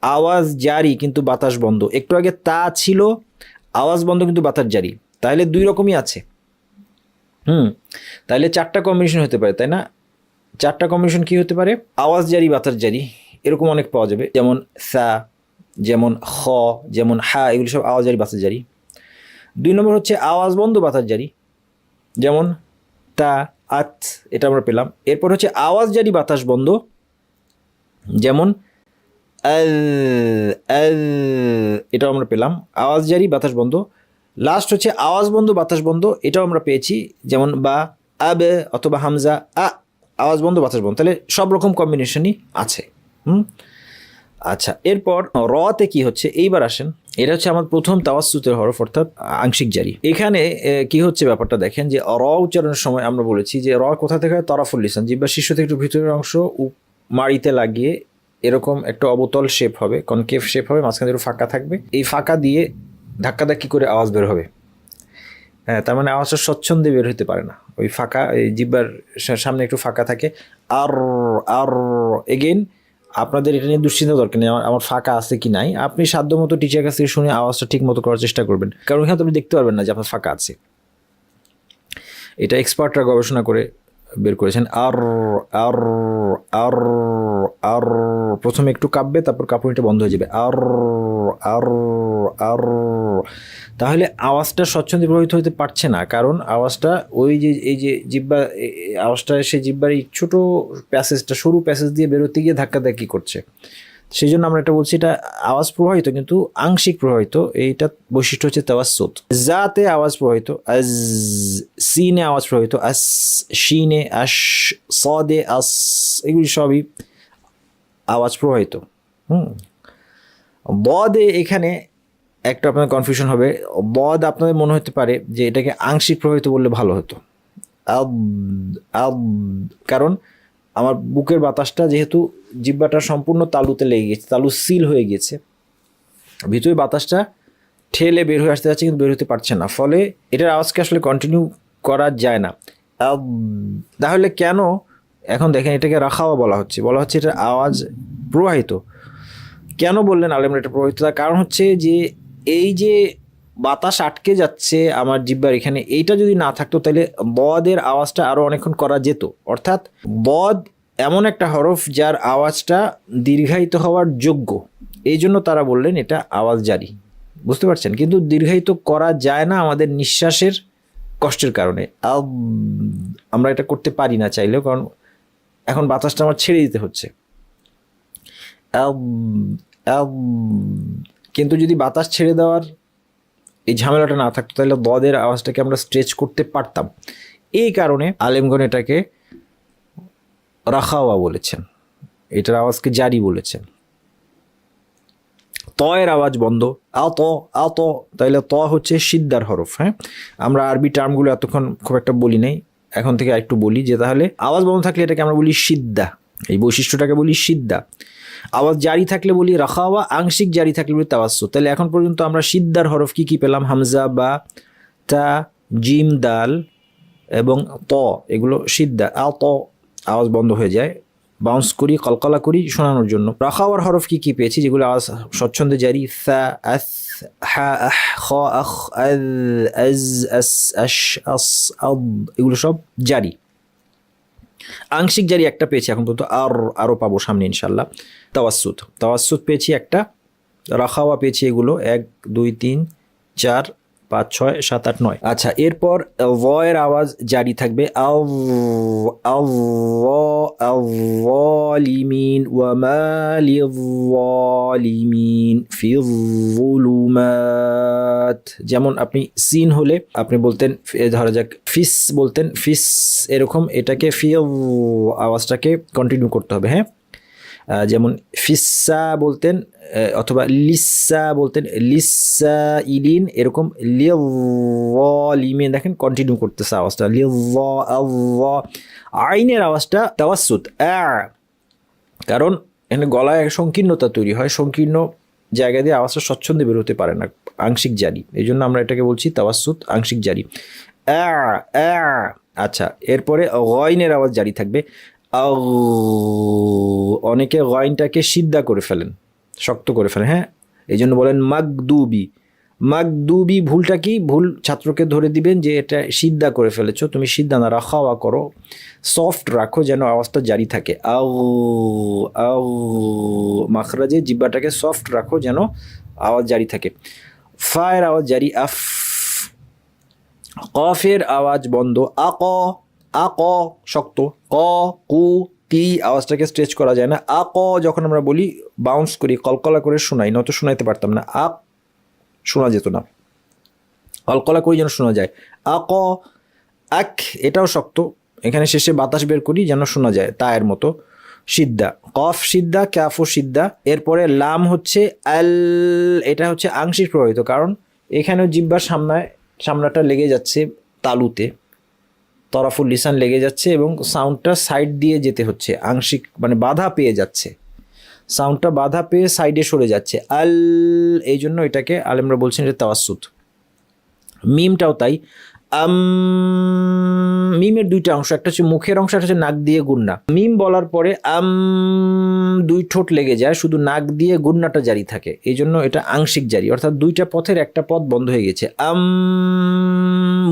আওয়াজ জারি কিন্তু বাতাস বন্ধ। একটু আগে তা ছিল আওয়াজ বন্ধ কিন্তু বাতাস জারি, তাহলে দুই রকমই আছে। তাহলে চারটা কম্বিনেশন হতে পারে, তাই না? চারটা কম্বিনেশন কি হতে পারে, আওয়াজ জারি বাতাস জারি এরকম অনেক পাওয়া যাবে, যেমন সা, যেমন খ, যেমন হা, এগুলো সব আওয়াজ জারি বাতাস জারি। 2 নম্বর হচ্ছে আওয়াজ বন্ধ বাতাস জারি, যেমন তা আত, এটা আমরা পেলাম। এরপর হচ্ছে আওয়াজ জারি বাতাস বন্ধ, যেমন এটাও আমরা পেলাম, আওয়াজ জারি বাতাস বন্ধ। লাস্ট হচ্ছে আওয়াজ বন্ধ বাতাস বন্ধ, এটাও আমরা পেয়েছি, যেমন বা আবে অথবা হামজা আওয়াজ বন্ধ বাতাস বন্ধ, তাহলে সব রকম কম্বিনেশনই আছে। আচ্ছা, এরপর রতে কি হচ্ছে, এইবার আসেন, এটা হচ্ছে আমার প্রথম তাওয়াসসুতের হরফ অর্থাৎ আংশিক জারি। এখানে কি হচ্ছে ব্যাপারটা দেখেন, যে র উচ্চারণের সময় আমরা বলেছি যে র কোথা থেকে হয়, তরফুল লিসান, জিহ্বার শীর্ষ থেকে একটু ভিতরের অংশ মাড়িতে লাগিয়ে এরকম একটা অবতল শেপ হবে, কনকেভ শেপ হবে, মাঝখানে একটু ফাঁকা থাকবে, এই ফাঁকা দিয়ে ধাক্কাধাক্কি করে আওয়াজ বের হবে। হ্যাঁ, তার মানে আওয়াজটা স্বচ্ছন্দে বের হতে পারে না, ওই ফাঁকা, এই জিহ্বার সামনে একটু ফাঁকা থাকে। আর আর এগেইন আপনাদের এটা নিয়ে দুশ্চিন্তা দরকার নেই আমার ফাঁকা আছে কি নাই, আপনি সাধ্যমতো টিচার কাছ থেকে শুনে আওয়াজটা ঠিক মতো করার চেষ্টা করবেন, কারণ এখানে আপনি দেখতে পারবেন না যে আপনার ফাঁকা আছে। এটা এক্সপার্টরা গবেষণা করে বের করেছেন। আর আর আর আর প্রথমে একটু কাঁপবে, তারপর কাঁপুনিটা বন্ধ হয়ে যাবে, আর আর আর। তাহলে আওয়াজটা স্বচ্ছন্দে প্রভাবিত হতে পারছে না, কারণ আওয়াজটা ওই যে এই যে জিহ্বা, আওয়াজটা সে জিহ্বার এই ছোটো প্যাসেজটা, সরু প্যাসেজ দিয়ে বেরোতে গিয়ে ধাক্কাধাক্কি করছে, সেই জন্য আমরা এটা বলছি এটা আওয়াজ প্রবাহিত কিন্তু আংশিক প্রবাহিত, এইটা বৈশিষ্ট্য হচ্ছে তাওয়াসসুত। জাতে আওয়াজ প্রবাহিত, আজ, সিনে আওয়াজ প্রবাহিত, আস, শিনে আশ, সদে আস, এগুলি সবই আওয়াজ প্রবাহিত। বদে এখানে একটা আপনার কনফিউশন হবে, বদ আপনাদের মনে হতে পারে যে এটাকে আংশিক প্রবাহিত বললে ভালো হতো, কারণ আমার বুকের বাতাসটা যেহেতু জিহ্বাটা সম্পূর্ণ তালুতে লেগে গেছে, তালু সিল হয়ে গেছে, ভিতরে বাতাসটা ঠেলে বের হয়ে আসতে যাচ্ছে কিন্তু বের হতে পারছে না, ফলে এটার আওয়াজকে আসলে কন্টিনিউ করা যায় না। তাহলে কেন এখন দেখেন এটাকে রাখাওয়া বলা হচ্ছে এটার আওয়াজ প্রবাহিত। কেন বললেন আলেমরা এটা প্রবাহিত? তার কারণ হচ্ছে যে এই যে বাতাস আটকে যাচ্ছে আমার জিহ্বার এখানে, এইটা যদি না থাকতো তাহলে বদের আওয়াজটা আরও অনেকক্ষণ করা যেত। অর্থাৎ বদ এমন একটা হরফ যার আওয়াজটা দীর্ঘায়িত হওয়ার যোগ্য, এই জন্য তারা বললেন এটা আওয়াজ জারি। বুঝতে পারছেন? কিন্তু দীর্ঘায়িত করা যায় না আমাদের নিঃশ্বাসের কষ্টের কারণে। আমরা এটা করতে পারি না চাইলেও, কারণ এখন বাতাসটা আমার ছেড়ে দিতে হচ্ছে। কিন্তু যদি বাতাস ছেড়ে দেওয়ার এই ঝামেলাটা না থাকতো তাহলে বদের আওয়াজটাকে আমরা স্ট্রেচ করতে পারতাম। এই কারণে আলেমগণ এটাকে রাখাওয়া বলেছেন, এটার আওয়াজকে জারি বলেছেন। তয়ের আওয়াজ বন্ধ, আত, তাইলে ত হচ্ছে সিদ্ধার হরফ। হ্যাঁ, আমরা আরবি টার্মগুলো এতক্ষণ খুব একটা বলি নাই, এখন থেকে একটু বলি যে তাহলে আওয়াজ বন্ধ থাকলে এটাকে আমরা বলি সিদ্ধা, এই বৈশিষ্ট্যটাকে বলি সিদ্ধা। আওয়াজ জারি থাকলে বলি রাখাওয়া, আংশিক জারি থাকলে বলি তাওয়াসসুত। তাহলে এখন পর্যন্ত আমরা সিদ্ধার হরফ কি কি পেলাম? হামজা, বা, তা, জিম, দাল এবং ত, এগুলো সিদ্ধা। ত আওয়াজ বন্ধ হয়ে যায়, বাউন্স করি, কলকলা করি শোনানোর জন্য। রাখাওয়ার হরফ কি কি পেয়েছি যেগুলো আওয়াজ স্বচ্ছন্দে জারি? সা, আস, হা, আহ, খ, আখ, আজ, আস, আশ, আস, আদ, এগুলো সব জারি। আংশিক জারি একটা পেয়েছি এখন পর্যন্ত, আরও পাবো সামনে ইনশাল্লাহ। তাওয়াসসুত পেয়েছি একটা, রাখাওয়া পেয়েছি এগুলো 1 2 3 4 5 6 7 8 9। আচ্ছা, এরপর এর আওয়াজ জারি থাকবে, আল-যালিমিন ওয়া মা লিয-যালিমিন ফি যুলুমাত। যেমন আপনি সিন হলে আপনি বলতেন, ধরা যাক ফিস বলতেন, ফিস, এরকম এটাকে ফি আওয়াজটাকে কন্টিনিউ করতে হবে। হ্যাঁ, যেমন ফিসা বলতেন অথবা লিসা বলতেন, লিসা ইলিন, এরকম লিমিন, দেখেন কন্টিনিউ করতেছে আওয়াজটা। আইনের আওয়াজটা তাওয়াসসুত, কারণ এখানে গলায় সংকীর্ণতা তৈরি হয়, সংকীর্ণ জায়গা দিয়ে আওয়াজটা স্বচ্ছন্দে বের হতে পারে না, আংশিক জারি, এই জন্য আমরা এটাকে বলছি তাওয়াসসুত, আংশিক জারি। আচ্ছা, এরপরে গয়নের আওয়াজ জারি থাকবে। অনেকে গয়নটাকে সিদ্ধা করে ফেলেন, শক্ত করে ফেলেন। হ্যাঁ, এই জন্য বলেন মাগদুবি। ভুলটা কি? ভুল ছাত্রকে ধরে দিবেন যে এটা সিদ্ধা করে ফেলেছো, তুমি সিদ্ধা না, রাখাওয়া করো, সফট রাখো যেন আওয়াজটা জারি থাকে। মাখরাজে জিব্বাটাকে সফট রাখো যেন আওয়াজ জারি থাকে। ফায়ের আওয়াজ জারি, আফ। কফের আওয়াজ বন্ধ, আক শক্ত, ক, কু, তি আওয়াজটাকে স্ট্রেচ করা যায় না। আক যখন আমরা বলি বাউন্স করি, কলকলা করে শোনাই, নয়তো শোনাইতে পারতাম না, আক শোনা যেত না, কলকলা করি যেন শোনা যায়। আক, আক এটাও শক্ত, এখানে শেষে বাতাস বের করি যেন শোনা যায়, তায়ের মতো। সিদ্ধা, কফ সিদ্ধা, ক্যাফও সিদ্ধা। এরপরে লাম হচ্ছে আল, এটা হচ্ছে আংশিক প্রভাবিত, কারণ এখানেও জিহ্বার সামনাটা লেগে যাচ্ছে তালুতে, তরাফুল লিসান লেগে যাচ্ছে এবং সাউন্ডটা সাইড দিয়ে যেতে হচ্ছে, আংশিক মানে বাধা পেয়ে যাচ্ছে, সাউন্ডটা বাধা পেয়ে সাইডে সরে যাচ্ছে, আল, এই জন্য এটাকে আলেমরা বলছেন এটা তাওয়াসসুত। মিমটাও তাই, মিমের দুইটা অংশ, একটা হচ্ছে মুখের অংশ, একটা হচ্ছে নাক দিয়ে গুন্না। মিম বলার পরে দুই ঠোঁট লেগে যায়, শুধু নাক দিয়ে গুন্নাটা জারি থাকে, এই জন্য এটা আংশিক জারি, অর্থাৎ দুইটা পথের একটা পথ বন্ধ হয়ে গেছে।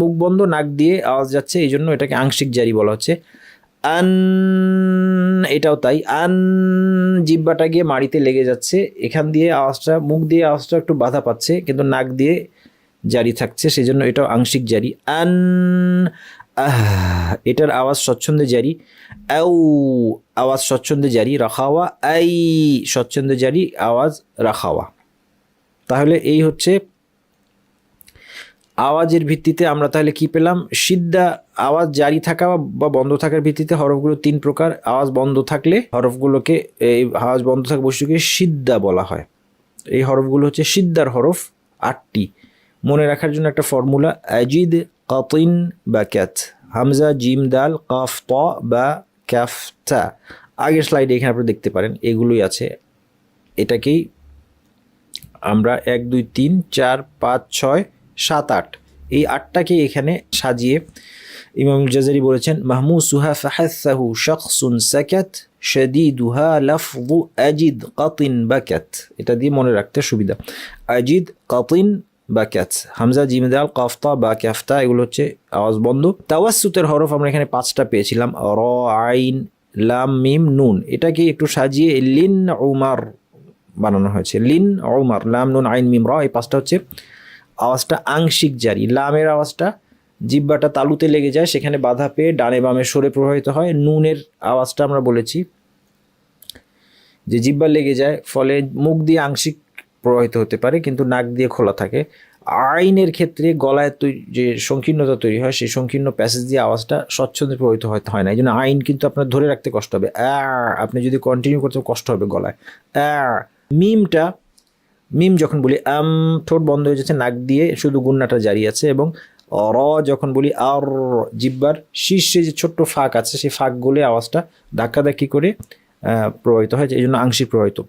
মুখ বন্ধ, নাক দিয়ে আওয়াজ যাচ্ছে, এই জন্য এটাকে আংশিক জারি বলা হচ্ছে। আন, এটাও তাই, আন জিহ্বাটা গিয়ে মাড়িতে লেগে যাচ্ছে, এখান দিয়ে আওয়াজটা, মুখ দিয়ে আওয়াজটা একটু বাধা পাচ্ছে কিন্তু নাক দিয়ে জারি থাকছে, সেই জন্য এটাও আংশিক জারি। এটার আওয়াজ স্বচ্ছন্দে জারি, আউ আওয়াজ স্বচ্ছন্দে জারি, রাখাওয়া, আই স্বচ্ছন্দে জারি, আওয়াজ রাখাওয়া। তাহলে এই হচ্ছে আওয়াজের ভিত্তিতে আমরা তাহলে কি পেলাম, সিদ্ধা আওয়াজ জারি থাকা বা বন্ধ থাকার ভিত্তিতে হরফগুলো তিন প্রকার। আওয়াজ বন্ধ থাকলে হরফগুলোকে, এই আওয়াজ বন্ধ থাকা বস্তুকে সিদ্ধা বলা হয়। এই হরফগুলো হচ্ছে সিদ্ধার হরফ 8টি। মনে রাখার জন্য একটা ফর্মুলা, আজিদ, কাতিন বা ক্যাত, হামজা, জিম, দাল, কাফ, ত বা ক্যাফ, তা। আগের স্লাইডে এখানে আপনি দেখতে পারেন এগুলোই আছে। এটাকেই আমরা 1 2 3 4 5 6 7 8 এই 8টাকে এখানে সাজিয়ে ইমাম জাজারি বলেছেন, মাহমুসুহা ফাহাসাহু শাখসুন সাকাত শাদীদুহা লাফযু আজিদ কাতিন বাকাত। এটা দিয়ে মনে রাখতে সুবিধা। আজিদ, কাতিন, বাকাত, হামজা, জিম, দাল, কাফ, তা বা কাফ, তা এগুলো হচ্ছে আওয়াজ বন্ধ। তাওয়াসসুতের হরফ আমরা এখানে 5টা পেয়েছিলাম, র, আইন, লাম, মিম, নুন। এটাকে একটু সাজিয়ে লিন উমার বানানো হয়েছে। লিন উমার, লাম, নুন, আইন, মিম, র, এই 5টা হচ্ছে আওয়াজটা আংশিক জারি। লামের আওয়াজটা জিব্বাটা তালুতে লেগে যায়, সেখানে বাধা পেয়ে ডানে বামে সরে প্রবাহিত হয়। নুনের আওয়াজটা আমরা বলেছি যে জিব্বা লেগে যায়, ফলে মুখ দিয়ে আংশিক প্রবাহিত হতে পারে কিন্তু নাক দিয়ে খোলা থাকে। আইনের ক্ষেত্রে গলায় যে সংকীর্ণতা তৈরি হয়, সেই সংকীর্ণ প্যাসেজ দিয়ে আওয়াজটা স্বচ্ছন্দে প্রবাহিত হয় না। এই জন্য আইন কিন্তু আপনার ধরে রাখতে কষ্ট হবে, আপনি যদি কন্টিনিউ করতে কষ্ট হবে গলায়। মিমটা, মিম যখন বলি ঠোঁট বন্ধ হয়ে যাচ্ছে, নাক দিয়ে শুধু গুন্নাটা জারি আছে। এবং র যখন বলি আর, জিব্বার শীর্ষে যে ছোট্ট ফাঁক আছে সেই ফাঁকগুলো আওয়াজটা ধাক্কাধাক্কি করে প্রবাহিত হয়, এই জন্য আংশিক প্রবাহিত।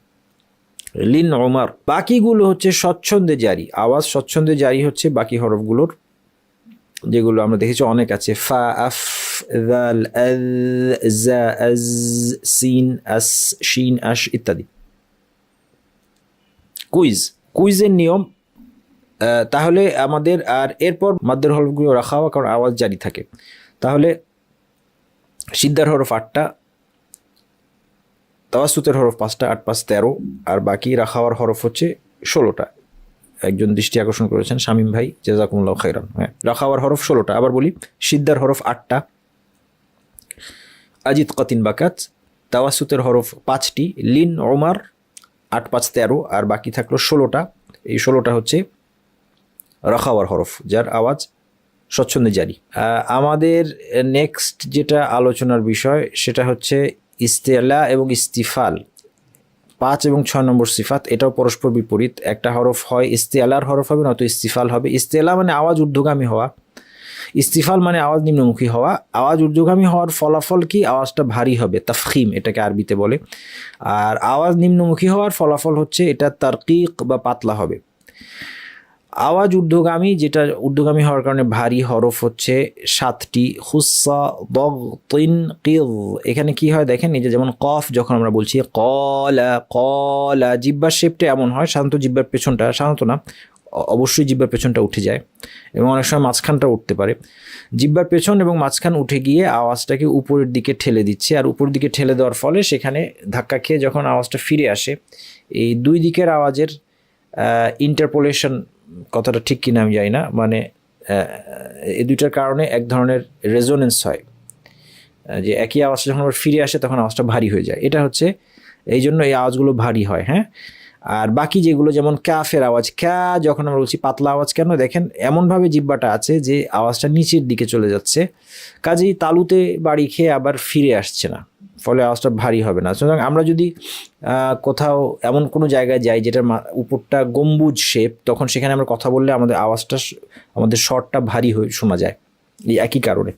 লিন ওমার। বাকিগুলো হচ্ছে স্বচ্ছন্দে জারি। আওয়াজ স্বচ্ছন্দে জারি হচ্ছে বাকি হরফগুলোর, যেগুলো আমরা দেখেছি অনেক আছে, ফা, আফ, যাল, আল, জা, আজ, সিন, আস, শিন, আশ ইত্যাদি। কুইজের নিয়ম, তাহলে আমাদের আর এরপর মাদ্দের হরফগুলো রাখা হওয়া, কারণ আওয়াজ জারি থাকে। তাহলে সিদ্ধার হরফ 8টা, তাওয়াসুতের হরফ 5টা, 8 5 13, আর বাকি রাখাওয়ার হরফ হচ্ছে 16টা। একজন দৃষ্টি আকর্ষণ করেছেন শামীম ভাই, জাযাকুমুল্লাহু খাইরান। হ্যাঁ, রাখাওয়ার হরফ 16টা। আবার বলি, সিদ্ধার হরফ 8টা, আজিদ, কাতিন, বাকাত। তাওয়াসুতের হরফ 5টি, লিন, ওমার, 8 5 13, আর বাকি থাকলো 16টা। এই 16টা হচ্ছে রাখাওয়ার হরফ, যার আওয়াজ স্বচ্ছন্দে জারি। আমাদের নেক্সট যেটা আলোচনার বিষয় সেটা হচ্ছে ইস্তেলা এবং ইস্তিফাল। 5 এবং 6 নম্বর সিফাত, এটাও পরস্পর বিপরীত। একটা হরফ হয় ইস্তেলার হরফ হবে, নয়তো ইস্তিফাল হবে। ইস্তেলা মানে আওয়াজ ঊর্ধ্বগামী হওয়া, ইস্তিফাল মানে আওয়াজ নিম্নমুখী হওয়া। আওয়াজ ঊর্ধ্বগামী হওয়ার ফলাফল কি, আওয়াজটা ভারী হবে, তাফখিম এটাকে আরবিতে বলে। আর আওয়াজ নিম্নমুখী হওয়ার ফলাফল হচ্ছে এটা তারকিক বা পাতলা হবে। আওয়াজ ঊর্ধ্বগামী, যেটা ঊর্ধ্বগামী হওয়ার কারণে ভারী হরফ হচ্ছে 7টি, খুসা, দগ, তিন, কিল। এখানে কি হয় দেখেন, এই যে যেমন কফ যখন আমরা বলছি কলা, কলা, জিব্বার শেপটা এমন হয়, সাধারণত জিব্বার পেছনটা, সাধারণত না অবশ্যই জিব্বার পেছনটা উঠে যায়, এবং অনেক সময় মাঝখানটা উঠতে পারে। জিব্বার পেছন এবং মাঝখান উঠে গিয়ে আওয়াজটাকে উপরের দিকে ঠেলে দিচ্ছে, আর উপরের দিকে ঠেলে দেওয়ার ফলে সেখানে ধাক্কা খেয়ে যখন আওয়াজটা ফিরে আসে, এই দুই দিকের আওয়াজের ইন্টারপোলেশন, কথাটা ঠিক কিনা আমি জানি না, মানে এই দুইটার কারণে এক ধরনের রেজোনেন্স হয়, যে একই আওয়াজটা যখন আবার ফিরে আসে তখন আওয়াজটা ভারী হয়ে যায়। এটা হচ্ছে এই জন্য এই আওয়াজগুলো ভারী হয়। হ্যাঁ, আর বাকি যেগুলো যেমন কাফের আওয়াজ, ক্যা যখন আমরা বলছি পাতলা আওয়াজ, কেন দেখেন এমনভাবে জিব্বাটা আছে যে আওয়াজটা নিচের দিকে চলে যাচ্ছে, কাজেই তালুতে বাড়ি খেয়ে আবার ফিরে আসছে না, ফলে আওয়াজটা ভারী হবে না। সুতরাং আমরা যদি কোথাও এমন কোনো জায়গায় যাই যেটার উপরটা গম্বুজ শেপ, তখন সেখানে আমরা কথা বললে আমাদের আওয়াজটা, আমাদের স্বরটা ভারী হয়ে শোনা যায়, এই একই কারণে।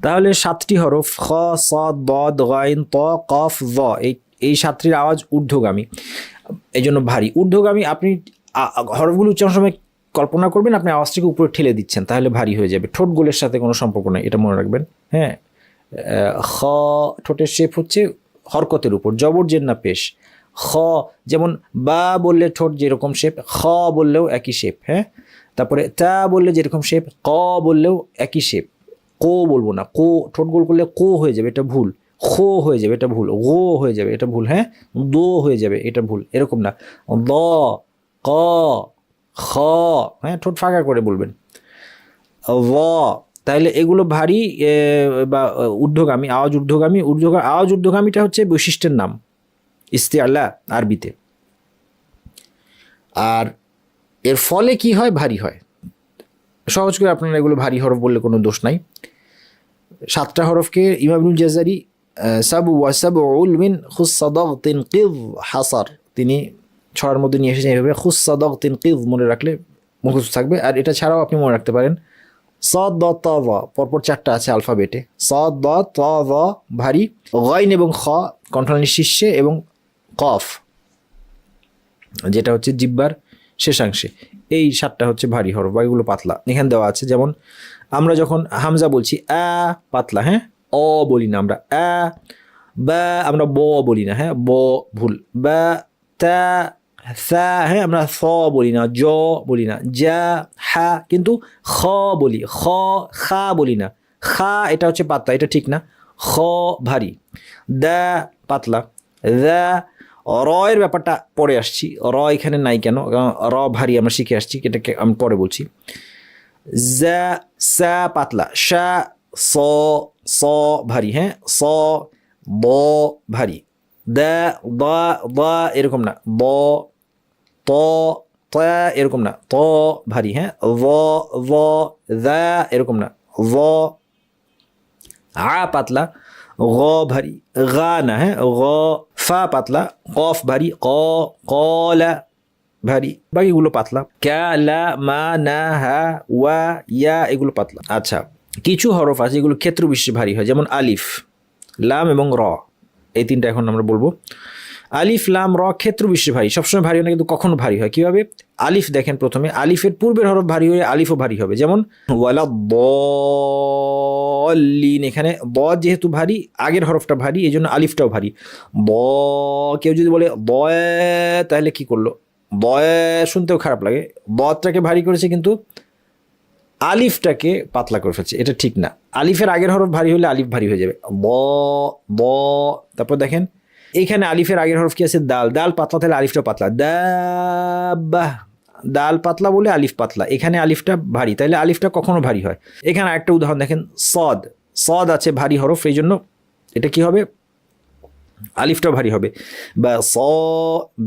তাহলে 7টি হরফ, খ, সাদ, দাদ, গাইন, ত, কফ, য, এই 7টির আওয়াজ ঊর্ধ্বগামী, এই জন্য ভারী। ঊর্ধ্বগামী আপনি হরফগুলো উচ্চারণ সময় কল্পনা করবেন আপনি আওয়াজটাকে উপরে ঠেলে দিচ্ছেন, তাহলে ভারী হয়ে যাবে। ঠোঁট গোলের সাথে কোনো সম্পর্ক নেই, এটা মনে রাখবেন। হ্যাঁ, খ ঠোঁটের শেপ হচ্ছে হরকতের উপর, জবর জের না পেশ। খ যেমন বা বললে ঠোঁট যেরকম শেপ, খ বললেও একই শেপ। হ্যাঁ, তারপরে তা বললে যেরকম শেপ, ক বললেও একই শেপ। কো বলবো না, কো ঠোঁট গোল করলে কো হয়ে যাবে, এটা ভুল। খো হয়ে যাবে, এটা ভুল। গো হয়ে যাবে, এটা ভুল। হ্যাঁ, দো হয়ে যাবে, এটা ভুল। এরকম না, দ, ক, খ, হ্যাঁ ঠোঁট ফাঁকা করে বলবেন। ভ তাহলে এগুলো ভারী বা ঊর্ধ্বগামী, আওয়াজ ঊর্ধ্বগামী। আওয়াজ ঊর্ধ্বগামীটা হচ্ছে বৈশিষ্ট্যের নাম, ইস্তিআলা আরবিতে। আর এর ফলে কি হয়? ভারী হয়। সহজ করে আপনারা এগুলো ভারী হরফ বললে কোনো দোষ নাই। 7টা হরফকে ইমাম ইবনুল জাযারি সাবু ওয়া সাবউল মিন খুসসাদাগতিন কিদ হাসার, তিনি ছড়ার মধ্যে নিয়ে এসেছেন এইভাবে, খুসসাদাগতিন কিদ মনে রাখলে মুখস্থ থাকবে। আর এটা ছাড়াও আপনি মনে রাখতে পারেন সাদ দ ত ভ, পরপর 4টা আছে আলফাবেটে, সাদ দ ত ভ ভারী, গাইন এবং খ কণ্ঠনালীর শীর্ষে, এবং কফ যেটা হচ্ছে জিহ্বার শেষাংশে। এই 7টা হচ্ছে ভারী হরফ, বাকিগুলো পাতলা। এখানে দেওয়া আছে, যেমন আমরা যখন হামজা বলছি পাতলা, হ্যাঁ, অ বলি না আমরা, বা আমরা ব বলি না, হ্যাঁ, ব ভুল, বা তা সা, হ্যাঁ, আমরা স বলি না, জ বলি না, যা হা, কিন্তু খ বলি, খা বলি না, খা এটা হচ্ছে পাতলা, এটা ঠিক না, খ ভারী, দা পাতলা, দা। র এর ব্যাপারটা পরে আসছি, র এখানে নাই কেন, র ভারী আমরা শিখে আসছি, এটাকে আমি পরে বলছি। জা সা পাতলা, শা স ভারী, হ্যাঁ, স ব ভারী, দা দা এরকম না, ব ত এরকম না, ত ভারী, হ্যাঁ, দা এরকম না, পাতলা, গ ভারী, গা না, হ্যাঁ, ফা পাতলা, কফ ভারী, কলা ভারী, বাকিগুলো পাতলা, ক্যা লা মা না হা ওয়া ইয়া এগুলো পাতলা। আচ্ছা, কিছু হরফ আছে এগুলো ক্ষেত্র বিশেষে ভারী হয়, যেমন আলিফ, লাম এবং র, এই 3টা এখন আমরা বলবো। আলিফ, লাম, র ক্ষেত্র বিশেষে ভারী, সবসময় ভারী হয় না, কিন্তু কখনো ভারী হয়। কিভাবে? আলিফ দেখেন, প্রথমে আলিফের পূর্বের হরফ ভারী হয়ে আলিফও ভারী হবে, যেমন ওয়ালা বলিন, এখানে ব যেহেতু ভারী, আগের হরফটা ভারী, এই জন্য আলিফটাও ভারী। ব, কেউ যদি বলে বয়, তাহলে কি করলো? বয় শুনতেও খারাপ লাগে, বটাকে ভারী করেছে কিন্তু আলিফটাকে পাতলা করে ফেলছে, এটা ঠিক না। আলিফের আগের হরফ ভারী হলে আলিফ ভারী হয়ে যাবে, ব। তারপর দেখেন এইখানে আলিফের আগের হরফ কি আছে? দাল, দাল পাতলা, তাহলে আলিফটা পাতলা, দাবাহ, দাল পাতলা বলে আলিফ পাতলা, এখানে আলিফটা ভারী, তাহলে আলিফটা কখনো ভারী হয়। এখানে আরেকটা উদাহরণ দেখেন, সদ আছে ভারী হরফ, এই জন্য এটা কি হবে? আলিফটা ভারী হবে, বা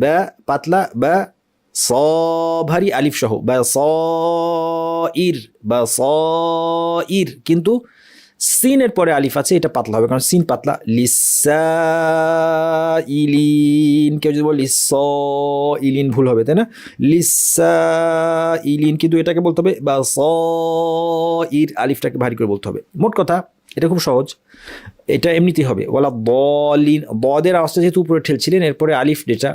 বা পাতলা, বা ভারী আলিফ সহ, বা ইর, কিন্তু সিনের পরে আলিফ আছে, এটা পাতলা হবে, কারণ সিন পাতলা। লিসাইলিন, কেউ যদি বলে লিসাইলিন, ভুল হবে, তাই না? লিসাইলিন, কিন্তু এটাকে বলতে হবে বা ইর, আলিফটাকে ভারী করে বলতে হবে। মোট কথা এটা খুব সহজ, এটা এমনিতেই হবে। বলা বলিন, বদের আওয়াজটা যেহেতু উপরে ঠেলছিলেন, এরপরে আলিফ যেটা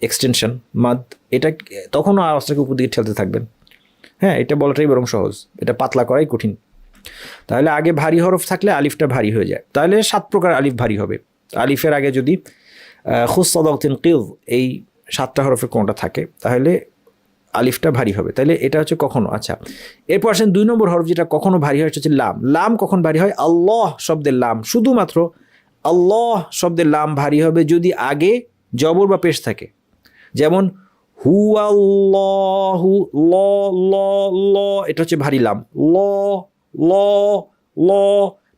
এক্সটেনশন মাদ, এটা তখনও আওয়াজটাকে উপর দিকে ঠেলতে থাকবেন, হ্যাঁ, এটা বলাটাই বরং সহজ, এটা পাতলা করাই কঠিন। তাহলে আগে ভারী হরফ থাকলে আলিফটা ভারী হয়ে যায়, তাহলে 7 প্রকার আলিফ ভারী হবে। আলিফের আগে যদি খুসসাদাগতিন কিদ এই 7টা হরফের কোনটা থাকে, তাহলে আলিফটা ভারী হবে। তাহলে এটা হচ্ছে কখনো। আচ্ছা, এরপর আসেন 2 নম্বর হরফ যেটা কখনো ভারী হয়, হচ্ছে লাম। লাম কখন ভারী হয়? আল্লাহ শব্দের লাম, শুধুমাত্র আল্লাহ শব্দের লাম ভারী হবে যদি আগে জবর বা পেশ থাকে, যেমন হুয়াল্লাহু, ল, এটা হচ্ছে ভারী লাম, ল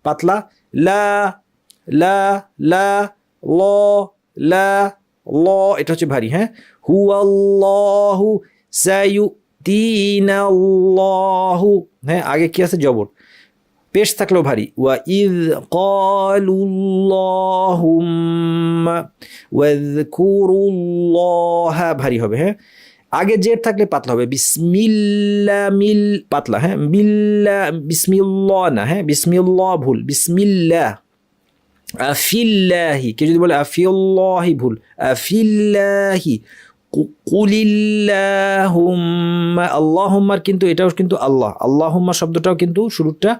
পাতলা, লা ল এটা হচ্ছে ভারী, হ্যাঁ। হুয়াল্লাহু সায়ুতিনাল্লাহু, হ্যাঁ, আগে কি আছে? জবর, পেশ থাকলেও ভারী। ওয়া ইয ক্বালুল্লাহুম্মা ওয়াযকুরুল্লাহা, ভারী হবে, হ্যাঁ। আগে জের থাকলে পাতলা হবে, বিসমিল্লাহ, মিল পাতলা, হ্যাঁ, বিল্লাহ, বিসমিল্লাহ না, হ্যাঁ, বিসমিল্লাহ ভুল, বিসমিল্লাহ। আফিল্লাহি, কেউ যদি বলে আফিল্লাহি, ভুল, আফিল্লাহি। কুলিল্লাহুম্মা, আল্লাহুম্মার কিন্তু এটাও কিন্তু আল্লাহ, আল্লাহুম্মা শব্দটাও কিন্তু শুরুটা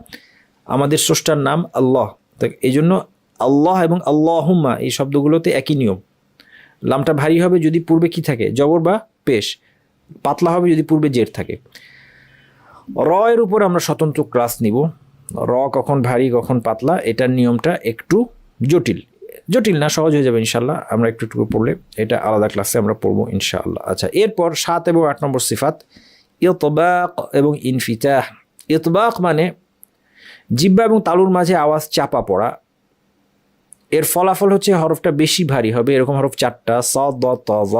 আমাদের স্রষ্টার নাম আল্লাহ, তো এই জন্য আল্লাহ এবং আল্লাহুম্মা এই শব্দগুলোতে একই নিয়ম। লামটা ভারী হবে যদি পূর্বে কি থাকে? জবর বা পেশ। পাতলা হবে যদি পূর্বে জের থাকে। র এর উপর আমরা স্বতন্ত্র ক্লাস নিব, র কখন ভারী কখন পাতলা, এটার নিয়মটা একটু জটিল না, সহজ হয়ে যাবে ইনশাল্লাহ, আমরা একটু পড়লে, এটা আলাদা ক্লাসে আমরা পড়বো ইনশাআল্লাহ। আচ্ছা, এরপর 7 এবং 8 নম্বর সিফাত, ইতবাক এবং ইনফিতাহ। ইতবাক মানে জিহ্বা এবং তালুর মাঝে আওয়াজ চাপা পড়া, এর ফলাফল হচ্ছে হরফটা বেশি ভারী হবে। এরকম হরফ 4টা, স, দ, ত, জ।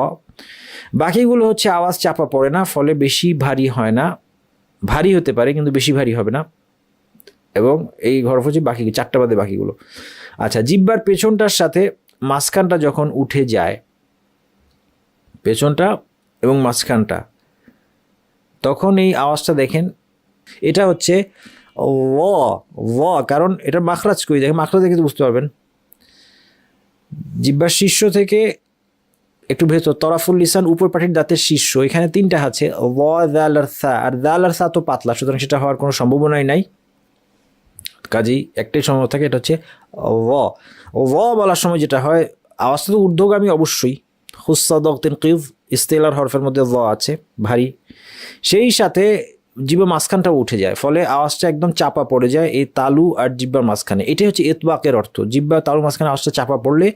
বাকিগুলো হচ্ছে আওয়াজ চাপা পড়ে না, ফলে বেশি ভারী হয় না, ভারী হতে পারে কিন্তু বেশি ভারী হবে না। এবং এই হরফ হচ্ছে বাকি 4টা বাদে বাকিগুলো। আচ্ছা, জিহ্বার পেছনটার সাথে মাঝখানটা যখন উঠে যায়, পেছনটা এবং মাঝখানটা, তখন এই আওয়াজটা দেখেন, এটা হচ্ছে ও, কারণ এটা মাখরাজ কই, দেখেন মাখরাজ দেখে বুঝতে পারবেন। জিহ্বার শীর্ষ থেকে একটু ভেতর, তরাফুল লিসান উপর পাটির দাঁতের শীর্ষ, এখানে 3টা আছে, ল, দাল আর সা। আর দাল আর সা তো পাতলা, সুতরাং সেটা হওয়ার কোনো সম্ভাবনাই নাই, কাজেই একটাই সম্ভব থাকে, এটা হচ্ছে ল বলার সময় যেটা হয়, আওয়াজটা তো ঊর্ধ্বগামী অবশ্যই, হুসাদিন কিভ ইস্তেলার হরফের মধ্যে ল আছে, ভারী, সেই সাথে জিহ্বার মাঝখানটাও উঠে যায়, ফলে আওয়াজটা একদম চাপা পড়ে যায় এই তালু আর জিহ্বার মাঝখানে। এটাই হচ্ছে ইতবাকের অর্থ। জিহ্বা তালুর মাঝখানে আওয়াজটা চাপা পড়লে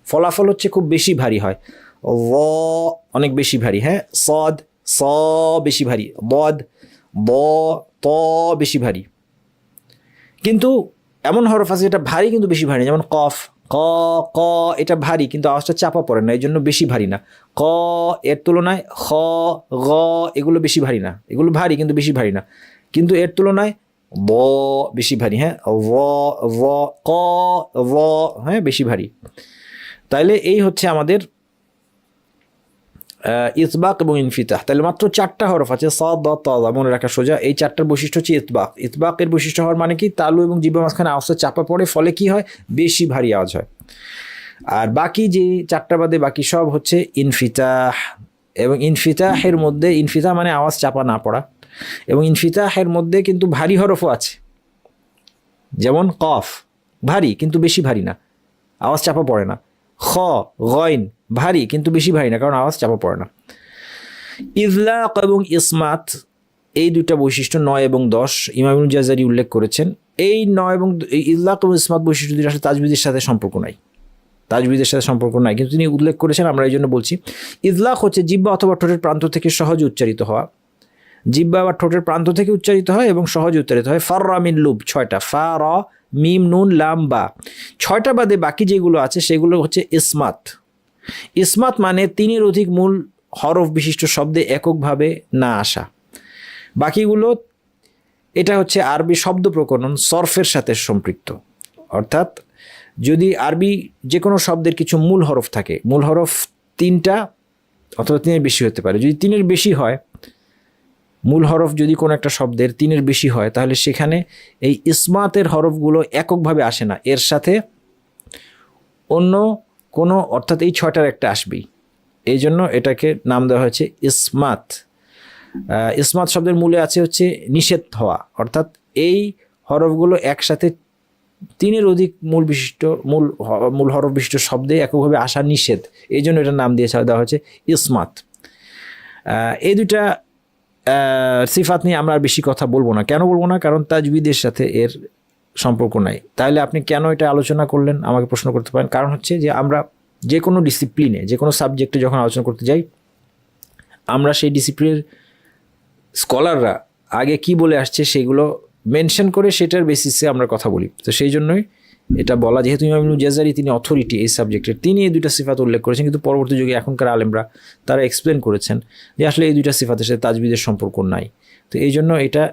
ফলাফল হচ্ছে খুব বেশি ভারী হয়। ল অনেক বেশি ভারী, হ্যাঁ, সদ, স বেশি ভারী, বদ, ব, ত বেশি ভারী। কিন্তু এমন হরফ আছে যেটা ভারী কিন্তু বেশি ভারী, যেমন কফ, ক, ক, এটা ভারী কিন্তু আওয়াজটা চাপা পড়ে না, এই জন্য বেশি ভারী না। ক এর তুলনায় খ, গ এগুলো বেশি ভারী না, এগুলো ভারী কিন্তু বেশি ভারী না, কিন্তু এর তুলনায় ব বেশি ভারী, হ্যাঁ, ক, হ্যাঁ, বেশি ভারী। তাইলে এই হচ্ছে আমাদের ইতবাক এবং ইনফিতাহ। তাহলে মাত্র 4টা হরফ আছে, স, দ, ত, মনে রাখা সোজা। এই 4টার বৈশিষ্ট্য হচ্ছে ইতবাক। ইতবাকের বৈশিষ্ট্য হওয়ার মানে কি, তালু এবং জিহ্বার মাঝখানে আওয়াজটা চাপা পড়ে, ফলে কি হয়, বেশি ভারী আওয়াজ হয়। আর বাকি যে 4টা বাদে বাকি সব হচ্ছে ইনফিতাহ। এবং ইনফিতাহের মধ্যে, ইনফিতাহ মানে আওয়াজ চাপা না পড়া, এবং ইনফিতাহের মধ্যে কিন্তু ভারী হরফও আছে, যেমন কফ ভারী কিন্তু বেশি ভারী না, আওয়াজ চাপা পড়ে না। খ, গইন ভারী কিন্তু বেশি ভারী না, কারণ আওয়াজ চাপা পড়ে না। ইজলাক এবং ইসমাত, এই 2টা বৈশিষ্ট্য 9 এবং 10 ইমাম ইবনুল জাযারি উল্লেখ করেছেন। এই 9 এবং ইজলাক এবং ইসমাত বৈশিষ্ট্য দুটো আসলে তাজবিদের সাথে সম্পর্ক নাই, তাজবিদের সাথে সম্পর্ক নাই, কিন্তু তিনি উল্লেখ করেছেন, আমরা এই জন্য বলছি। ইজলাক হচ্ছে জিহ্বা অথবা ঠোঁটের প্রান্ত থেকে সহজে উচ্চারিত হওয়া, জিহ্বা বা ঠোঁটের প্রান্ত থেকে উচ্চারিত হয় এবং সহজে উচ্চারিত হয়। ফাররা মিন লুব 6টা, ফা, র, মিম, নুন, লাম, বা। 6টা বাদে বাকি যেগুলো আছে সেগুলো হচ্ছে ইসমাত। ইসমাত মানে 3-এর অধিক মূল হরফ বিশিষ্ট শব্দে এককভাবে না আসা। বাকিগুলো, এটা হচ্ছে আরবি শব্দ প্রকরণ সরফের সাথে সম্পৃক্ত, অর্থাৎ যদি আরবি যে কোনো শব্দের কিছু মূল হরফ থাকে, মূল হরফ 3টা অথবা 3-এর বেশি হতে পারে, যদি 3-এর বেশি হয়, মূল হরফ যদি কোনো একটা শব্দের 3-এর বেশি হয়, তাহলে সেখানে এই ইসমাতের হরফগুলো এককভাবে আসে না, এর সাথে অন্য কোনো, অর্থাৎ এই 6টার একটা আসবেই। এই জন্য এটাকে নাম দেওয়া হয়েছে ইসমাত। ইসমাত শব্দের মূলে আছে হচ্ছে নিষেধ হওয়া, অর্থাৎ এই হরফগুলো একসাথে 3-এর অধিক মূল হরফ বিশিষ্ট শব্দে এককভাবে আসা নিষেধ, এই জন্য এটার নাম দেওয়া হয়েছে ইসমাত। এই 2টা সিফাত নিয়ে আমরা আর বেশি কথা বলবো না। কেন বলবো না? কারণ তাজবিদের সাথে এর সম্পর্ক নাই। তাহলে আপনি কেন এটা আলোচনা করলেন আমাকে প্রশ্ন করতে পারেন। কারণ হচ্ছে যে আমরা যে কোনো ডিসিপ্লিনে, যে কোনো সাবজেক্টে যখন আলোচনা করতে যাই, আমরা সেই ডিসিপ্লিনের স্কলাররা আগে কি বলে আসছে সেগুলো মেনশন করে সেটার বেসিসে আমরা কথা বলি। তো সেই জন্যই এটা বলা, যেহেতু ইমাম ইবনুল জাযারি তিনি অথরিটি এই সাবজেক্টের, তিনি এই 2টা সিফাত উল্লেখ করেছেন, কিন্তু পরবর্তী যুগে এখনকার আলেমরা তারা এক্সপ্লেন করেছেন যে আসলে এই 2টা সিফাতের সাথে তাজবিদের সম্পর্ক নাই। তো এই জন্য এটা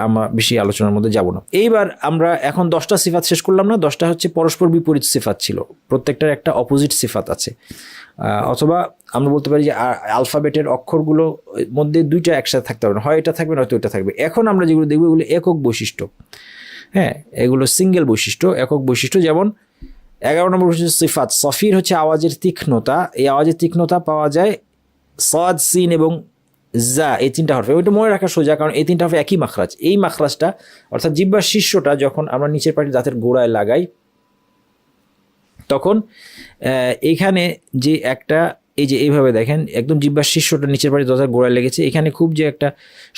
আমরা বেশি আলোচনার মধ্যে যাব না। এইবার আমরা এখন 10টা সিফাত শেষ করলাম না, 10টা হচ্ছে পরস্পর বিপরীত সিফাত ছিল, প্রত্যেকটার একটা অপোজিট সিফাত আছে। অথবা আমরা বলতে পারি যে আলফাবেটের অক্ষরগুলো মধ্যে 2টা একসাথে থাকতে পারে না, হয় এটা থাকবে নয়তো এটা থাকবে। এখন আমরা যেগুলো দেখবো এগুলো একক বৈশিষ্ট্য, হ্যাঁ, এগুলো সিঙ্গেল বৈশিষ্ট্য, একক বৈশিষ্ট্য। যেমন 11 নম্বর বৈশিষ্ট্য সিফাত সফির, হচ্ছে আওয়াজের তীক্ষ্ণতা। এই আওয়াজের তীক্ষ্ণতা পাওয়া যায় সাদ, সিন এবং জা, এই 3টা হরফে। ওইটা মনে রাখা সোজা, কারণ এই 3টা হরফে একই মাখরাজ। এই মাখরাজটা অর্থাৎ জিহ্বার শীর্ষটা যখন আমরা নিচের পাটির দাঁতের গোড়ায় লাগাই, তখন এখানে যে একটা, এই যে এইভাবে দেখেন একদম জিহ্বার শীর্ষটা নিচের পাটির দাঁতের গোড়ায় লেগেছে, এখানে খুব যে একটা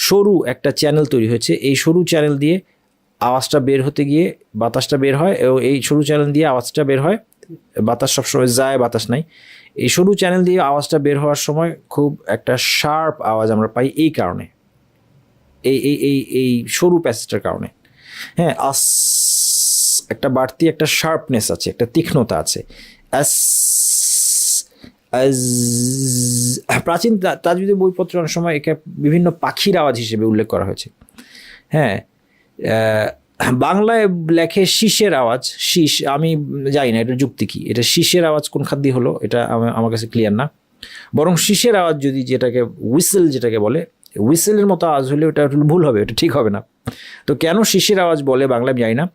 সরু একটা চ্যানেল তৈরি হয়েছে, এই সরু চ্যানেল দিয়ে আওয়াজটা বের হতে গিয়ে বাতাসটা বের হয়, এবং এই সরু চ্যানেল দিয়ে আওয়াজটা বের হয়। বাতাস সবসময় যায়, বাতাস নাই। এই সরু চ্যানেল দিয়ে আওয়াজটা বের হওয়ার সময় খুব একটা শার্প আওয়াজ আমরা পাই, এই কারণে, এই সরু প্যাসেজটার কারণে। হ্যাঁ, আস একটা বাড়তি একটা শার্পনেস আছে, একটা তীক্ষ্ণতা আছে। আস আজ, প্রাচীন তাজবিদের বইপত্রে অনেক সময় একে বিভিন্ন পাখির আওয়াজ হিসেবে উল্লেখ করা হয়েছে। হ্যাঁ, বাংলায় লেখে শীষের আওয়াজ, শীষ, আমি জানি না এটা যুক্তি কি, এটা শীষের আওয়াজ কোন খাদ্য হলো এটা আমার কাছে ক্লিয়ার না। বরং শীষের আওয়াজ যদি যেটাকে হুইসেল যেটাকে বলে, হুইসেলের মতো আওয়াজ হলে ওটা ভুল হবে, এটা ঠিক হবে না। তো কেন শীষের আওয়াজ বলে বাংলায় জানি না,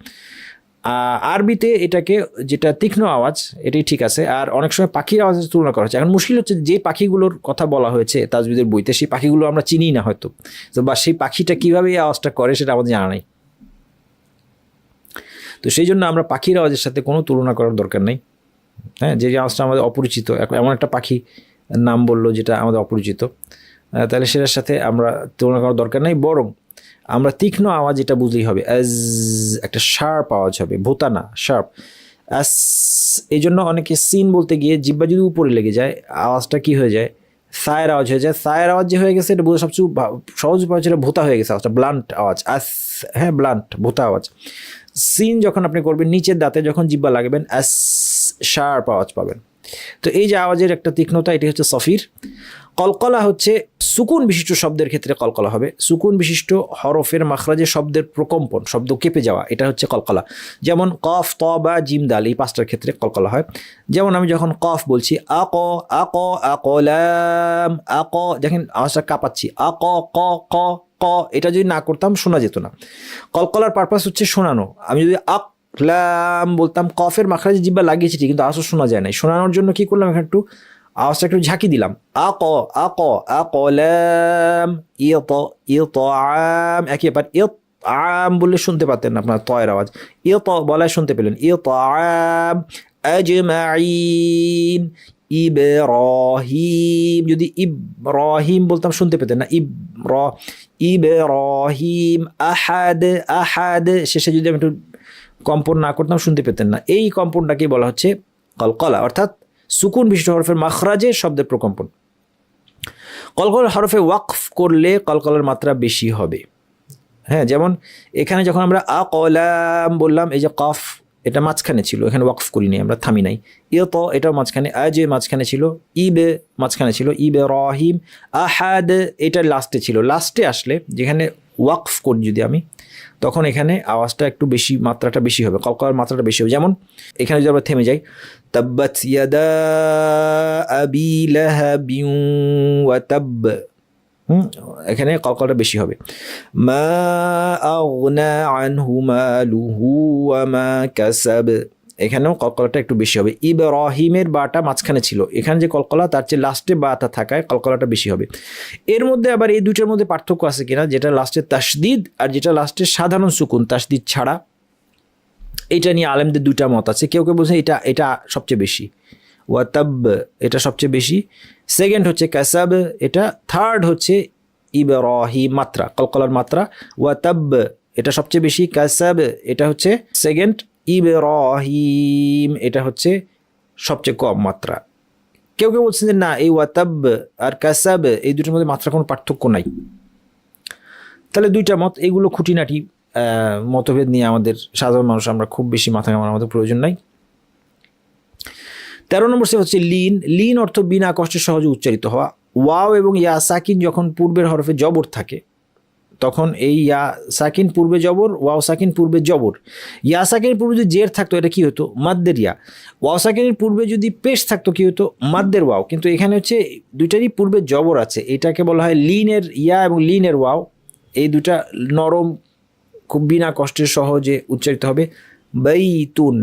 আরবিতে এটাকে যেটা তীক্ষ্ণ আওয়াজ এটাই ঠিক আছে। আর অনেক সময় পাখির আওয়াজের তুলনা করা হচ্ছে। এখন মুশকিল হচ্ছে যে পাখিগুলোর কথা বলা হয়েছে তাজবিদের বইতে, সেই পাখিগুলো আমরা চিনি না হয়তো, তো বা সেই পাখিটা কীভাবে এই আওয়াজটা করে সেটা আমাদের জানা নাই। তো সেই জন্য আমরা পাখির আওয়াজের সাথে কোনো তুলনা করার দরকার নেই। হ্যাঁ, যে আওয়াজটা আমাদের অপরিচিত, এমন একটা পাখি নাম বললো যেটা আমাদের অপরিচিত, তাহলে সেটার সাথে আমরা তুলনা করার দরকার নেই। বরং আমরা তীক্ষ্ণ আওয়াজ এটা বুঝলেই হবে, অ্যাজ একটা শার্প আওয়াজ হবে, ভোতা না, শার্প। অ্যাস, এই জন্য অনেকে সিন বলতে গিয়ে জিব্বা যদি উপরে লেগে যায় আওয়াজটা কি হয়ে যায়, সায়ের আওয়াজ হয়ে যায়। সায়ের আওয়াজ যে হয়ে গেছে এটা বোঝা সবচেয়ে সহজ উপায় হচ্ছে ভোতা হয়ে গেছে আওয়াজটা, ব্লান্ট আওয়াজ। অ্যাস, হ্যাঁ ব্লান্ট, ভোতা আওয়াজ। সিন যখন আপনি করবেন নিচের দাঁতে যখন জিব্বা লাগবেন, অ্যাস শার্প আওয়াজ পাবেন। তো এই যে আওয়াজের একটা তীক্ষ্ণতা, এটি হচ্ছে সফির। কলকলা হচ্ছে সুকুন বিশিষ্ট শব্দের ক্ষেত্রে কলকলা হবে, সুকুন বিশিষ্ট হরফের মাখরাজে শব্দের প্রকম্পন, শব্দ কেঁপে যাওয়া, এটা হচ্ছে কলকলা। যেমন কফ, ত, বা জিম, দাল, এই পাঁচটার ক্ষেত্রে কলকলা হয়। যেমন আমি যখন কফ বলছি, আক আক আকলাম, আক, দেখেন আওয়াজটা কাঁপাচ্ছি, আক ক ক ক, এটা যদি না করতাম শোনা যেত না। কলকলার পারপাস হচ্ছে শোনানো। আমি যদি আক লাম বলতাম, কফের মাখরাজে জিব্বা লাগিয়েছি কিন্তু আওয়াজ শোনা যায় না, শোনানোর জন্য কি করলাম, এখানে একটু আওয়াজটা একটু ঝাঁকি দিলাম, আক আক আকলাম, ইত ইত আম, একই ব্যাপার। ইত আম বললে শুনতে পারতেন না আপনার তয়ের আওয়াজ, ইত বলায় শুনতে পেলেন, ইত আম আজমাইন, ইব্রাহিম, যদি ইব্রাহিম বলতাম শুনতে পেতেন না, ইব্রাহিম, আহাদ আহাদ, শেষে যদি আমি একটু কম্পন না করতাম শুনতে পেতেন না। এই কম্পনটাকে বলা হচ্ছে কলকলা, অর্থাৎ সুকুন বিশিষ্ট হরফের মাখরাজে শব্দের প্রকম্পন। কলকলার হরফে ওয়াকফ করলে কলকলার মাত্রা বেশি হবে। হ্যাঁ, যেমন এখানে যখন আমরা আকলাম বললাম, এই যে কফ এটা মাঝখানে ছিল, এখানে ওয়াকফ করিনি, আমরা থামি নাই। ইত এটাও মাঝখানে, আজে মাঝখানে ছিল, ইবে মাঝখানে ছিল, ইবে রহিম, আহাদ এটা লাস্টে ছিল। লাস্টে আসলে যেখানে ওয়াকফ করি যদি আমি, তখন এখানে আওয়াজটা একটু বেশি, মাত্রাটা বেশি হবে, কলকলার মাত্রাটা বেশি হবে। যেমন এখানে যদি আমরা থেমে যাই, তাব্বাত ইয়াদা আবি লাহাবিন ওয়া তাব, এখানে কলকলাটা বেশি হবে। মা আগনা আনহু মালুহু ওয়া মা কাসাব, এখানেও কলকলাটা একটু বেশি হবে। ইব্রাহিমের বাটা মাঝখানে ছিল, এখানে যে কলকলা তার চেয়ে লাস্টে বাটা থাকায় কলকলাটা বেশি হবে। এর মধ্যে আবার এই দুটোর মধ্যে পার্থক্য আছে কিনা, যেটা লাস্টে তাসদিদ আর যেটা লাস্টে সাধারণ সুকুন তাসদিদ ছাড়া, এইটা নিয়ে আলেমদের দুইটা মত আছে। কেউ কেউ বলছে এটা এটা সবচেয়ে বেশি, ওয়াতাব এটা সবচেয়ে বেশি, সেকেন্ড হচ্ছে কাসাব, এটা থার্ড হচ্ছে ইব্রাহিম মাত্রা, কলকলার মাত্রা। ওয়াতাব এটা সবচেয়ে বেশি, কাসাব এটা হচ্ছে সেকেন্ড, ইব্রাহিম এটা হচ্ছে সবচেয়ে কম মাত্রা। কেউ কেউ বলছেন যে না, এই ওয়াতাব আর কাসাব এই দুটোর মধ্যে মাত্রা কোনো পার্থক্য নাই। তাহলে দুইটা মত, এগুলো খুঁটিনাটি মতভেদ নিয়ে আমাদের সাধারণ মানুষ আমরা খুব বেশি মাথা ঘামানোর আমাদের প্রয়োজন নাই। 13 নম্বর সিফাত হচ্ছে লিন। লিন অর্থ বিনা কষ্টে সহজে উচ্চারিত হওয়া। ওয়াও এবং ইয়া সাকিন যখন পূর্বের হরফে জবর থাকে, তখন এই ইয়া সাকিন পূর্বে জবর, ওয়াও সাকিন পূর্বে জবর। ইয়া সাকিনের পূর্বে যদি জের থাকতো এটা কি হতো, মাদ্দের ইয়া। ওয়াও সাকিনের পূর্বে যদি পেশ থাকতো কি হতো, মাদ্দের ওয়াও। কিন্তু এখানে হচ্ছে দুইটারই পূর্বে জবর আছে, এটাকে বলা হয় লিনের ইয়া এবং লিনের ওয়াও। এই দুটা নরম, খুব বিনা কষ্টে সহজে উচ্চারিত হবে। বাইতুন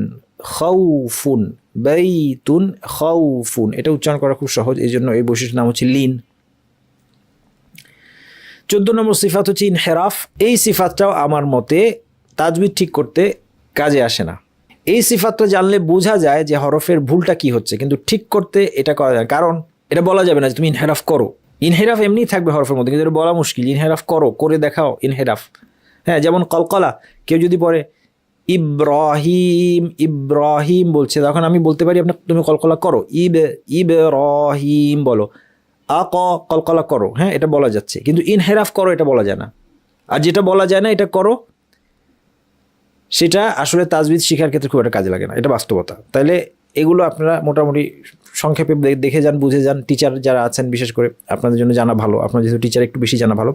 খাউফুন, বাইতুন খাউফুন, এটা উচ্চারণ করা খুব সহজ, এই জন্য এই বৈশিষ্ট্যের নাম হচ্ছে লিন। 14 নম্বর সিফাত হচ্ছে ইনহেরাফ। এই সিফাতটাও আমার মতে তাজবিদ ঠিক করতে কাজে আসে না। এই সিফাতটা জানলে বোঝা যায় যে হরফের ভুলটা কি হচ্ছে, কিন্তু ঠিক করতে এটা করা যায়, কারণ এটা বলা যাবে না যে তুমি ইনহেরাফ করো। ইনহেরাফ এমনিই থাকবে হরফের মধ্যে, কিন্তু এটা বলা মুশকিল। ইনহেরাফ করো, করে দেখাও ইনহেরাফ। হ্যাঁ, যেমন কলকলা, কেউ যদি পড়ে ইব্রাহিম, ইব্রাহিম বলছে, তখন আমি বলতে পারি আপনার তুমি কলকলা করো, ইব্রাহিম বলো, আক কলকলা করো, হ্যাঁ এটা বলা যাচ্ছে। কিন্তু ইনহেরাফ করো এটা বলা যায় না। আর যেটা বলা যায় না এটা করো, সেটা আসলে তাজবিদ শেখার ক্ষেত্রে খুব একটা কাজে লাগে না, এটা বাস্তবতা। তাইলে এগুলো আপনারা মোটামুটি সংক্ষেপে দেখে যান, বুঝে যান। টিচার যারা আছেন বিশেষ করে আপনাদের জন্য জানা ভালো, আপনার যেহেতু টিচার একটু বেশি জানা ভালো।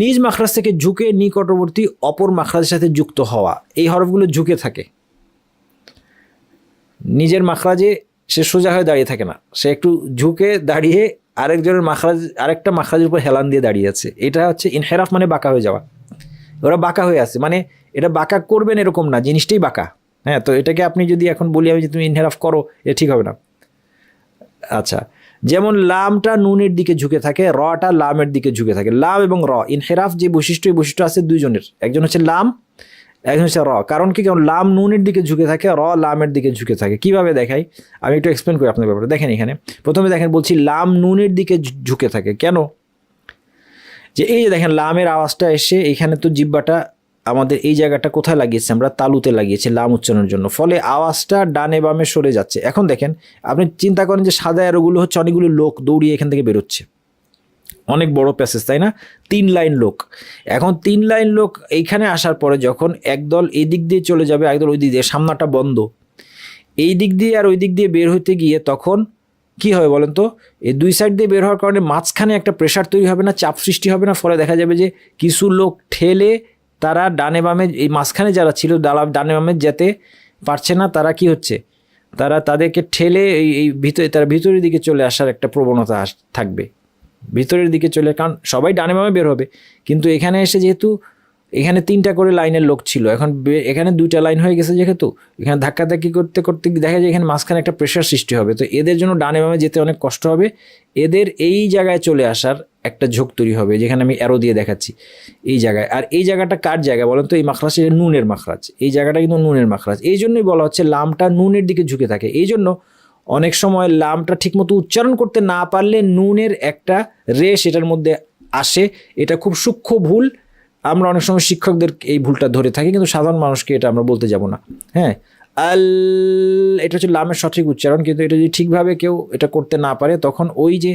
নিজ মাখরাজ থেকে ঝুঁকে নিকটবর্তী অপর মাখরাজের সাথে যুক্ত হওয়া, এই হরফগুলো ঝুঁকে থাকে। নিজের মাখরাজে সে সোজা হয়ে দাঁড়িয়ে থাকে না, সে একটু ঝুঁকে দাঁড়িয়ে আরেকজনের মাখরাজ, আরেকটা মাখরাজের উপর হেলান দিয়ে দাঁড়িয়ে আছে। এটা হচ্ছে ইনহেরাফ, মানে বাঁকা হয়ে যাওয়া। ওরা বাঁকা হয়ে আছে, মানে এটা বাঁকা করবেন এরকম না, জিনিসটাই বাঁকা। হ্যাঁ, তো এটাকে আপনি যদি এখন বলি আমি যে তুমি ইনহেরাফ করো, এটা ঠিক হবে না। আচ্ছা, যেমন লামটা নুনের দিকে ঝুঁকে থাকে, রটা লামের দিকে ঝুঁকে থাকে। লাম এবং র ইনহেরাফ যে বৈশিষ্ট্য, এই বৈশিষ্ট্য আছে দুইজনের, একজন হচ্ছে লাম, একজন হচ্ছে র। কারণ কি, কারণ লাম নুনের দিকে ঝুঁকে থাকে, র লামের দিকে ঝুঁকে থাকে। কিভাবে দেখাই আমি একটু এক্সপ্লেন করি আপনার ব্যাপারে। দেখেন এখানে প্রথমে দেখেন বলছি লাম নুনের দিকে ঝুঁকে থাকে। কেন? যে এই যে দেখেন লামের আওয়াজটা এসে এখানে তো জিব্বাটা আমাদের এই জায়গাটা কোথায় লাগিয়েছে, আমরা তালুতে লাগিয়েছি লাম উচ্চারণের জন্য, ফলে আওয়াজটা ডানে বামে সরে যাচ্ছে। এখন দেখেন আপনি চিন্তা করেন যে সাদা অ্যারোগুলো হচ্ছে অনেকগুলো লোক দৌড়িয়ে এখান থেকে বেরোচ্ছে, অনেক বড় প্যাসেজ, তাই না? 3 লাইন লোক। এখন 3 লাইন লোক এইখানে আসার পরে যখন একদল এই দিক দিয়ে চলে যাবে, একদল ওই দিক দিয়ে, সামনাটা বন্ধ, এই দিক দিয়ে আর ওই দিক দিয়ে বের হতে গিয়ে তখন কি হবে বলেন তো? এই দুই সাইড দিয়ে বের হওয়ার কারণে মাঝখানে একটা প্রেশার তৈরি হবে না, চাপ সৃষ্টি হবে না? ফলে দেখা যাবে যে কিছু লোক ঠেলে তারা ডানে বামে, এই মাঝখানে যারা ছিল ডানে বামে যেতে পারছে না, তারা কি হচ্ছে, তারা তাদেরকে ঠেলে এই ভিতরে, তারা ভিতরের দিকে চলে আসার একটা প্রবণতা থাকবে, ভিতরের দিকে চলে। কারণ সবাই ডানে বামে বের হবে, কিন্তু এখানে এসে যেহেতু এখানে 3টা করে লাইনের লোক ছিল, এখন এখানে 2টা লাইন হয়ে গেছে, যেহেতু এখানে ধাক্কাধাক্কি করতে করতে দেখা যায় এখানে মাঝখানে একটা প্রেশার সৃষ্টি হবে। তো এদের জন্য ডানে বামে যেতে অনেক কষ্ট হবে, এদের এই জায়গায় চলে আসার একটা ঝোঁক তৈরি হবে, যেখানে আমি অ্যারো দিয়ে দেখাচ্ছি এই জায়গায়। আর এই জায়গাটা কার জায়গা বলেন তো? এই মাখরাজ নুনের মাখরাজ, এই জায়গাটা কিন্তু নুনের মাখরাজ। এই জন্যই বলা হচ্ছে লামটা নুনের দিকে ঝুঁকে থাকে। এই জন্য অনেক সময় লামটা ঠিকমতো উচ্চারণ করতে না পারলে নুনের একটা রেশ এটার মধ্যে আসে। এটা খুব সূক্ষ্ম ভুল, আমরা অনেক সময় শিক্ষকদের এই ভুলটা ধরে থাকি, কিন্তু সাধারণ মানুষকে এটা আমরা বলতে যাব না। হ্যাঁ, আল, এটা হচ্ছে লামের সঠিক উচ্চারণ, কিন্তু এটা যদি ঠিকভাবে কেউ এটা করতে না পারে, তখন ওই যে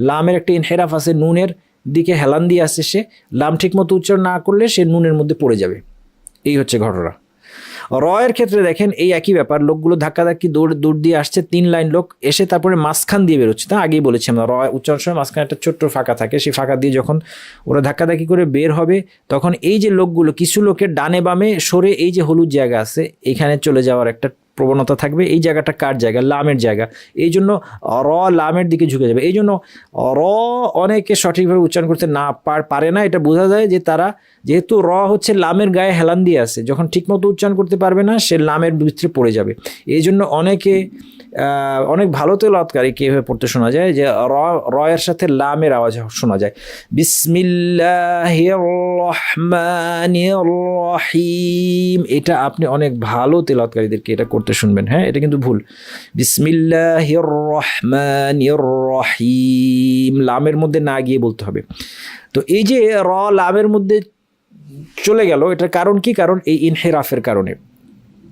লামের একটা ইনহেরাফ আছে, নুনের দিকে হেলান দিয়ে আসছে, সে লাম ঠিকমতো উচ্চারণ না করলে সে নুনের মধ্যে পড়ে যাবে। এই হচ্ছে ঘটনা। রয়ের ক্ষেত্রে দেখেন এই একই ব্যাপার, লোকগুলো ধাক্কাধাক্কি দৌড় দিয়ে আসছে, 3 লাইন লোক এসে তারপরে মাঝখান দিয়ে বেরোচ্ছে। তা আগেই বলেছি আমরা, র উচ্চারণ সময় মাঝখানে একটা ছোট্ট ফাঁকা থাকে, সেই ফাঁকা দিয়ে যখন ওরা ধাক্কাধাক্কি করে বের হবে, তখন এই যে লোকগুলো, কিছু লোকের ডানে বামে সরে এই যে হলুদ জায়গা আছে এখানে চলে যাওয়ার একটা প্রবণতা থাকবে। এই জায়গাটা কার জায়গা? লামের জায়গা। এই জন্য র লামের দিকে ঝুঁকে যাবে। এই জন্য র অনেকে সঠিকভাবে উচ্চারণ করতে না পারে না। এটা বোঝা যায় যে তারা, যেহেতু র হচ্ছে লামের গায়ে হেলান দিয়ে আছে, যখন ঠিকমতো উচ্চারণ করতে পারবে না, সে লামের ভিতরে পড়ে যাবে। এই জন্য অনেকে অনেক ভালো তেলাওয়াতকারীকে এভাবে পড়তে শোনা যায় যে রয়ের সাথে লামের আওয়াজ শোনা যায়, বিসমিল্লাহির রহমানির রহিম। এটা আপনি অনেক ভালো তেলাওয়াতকারীদেরকে এটা করতে শুনবেন। হ্যাঁ, এটা কিন্তু ভুল। বিসমিল্লাহির রহমানির রহিম, লামের মধ্যে না গিয়ে বলতে হবে। তো এই যে র লামের মধ্যে চলে গেল, এটার কারণ কি? কারণ এই ইনহেরাফের কারণে।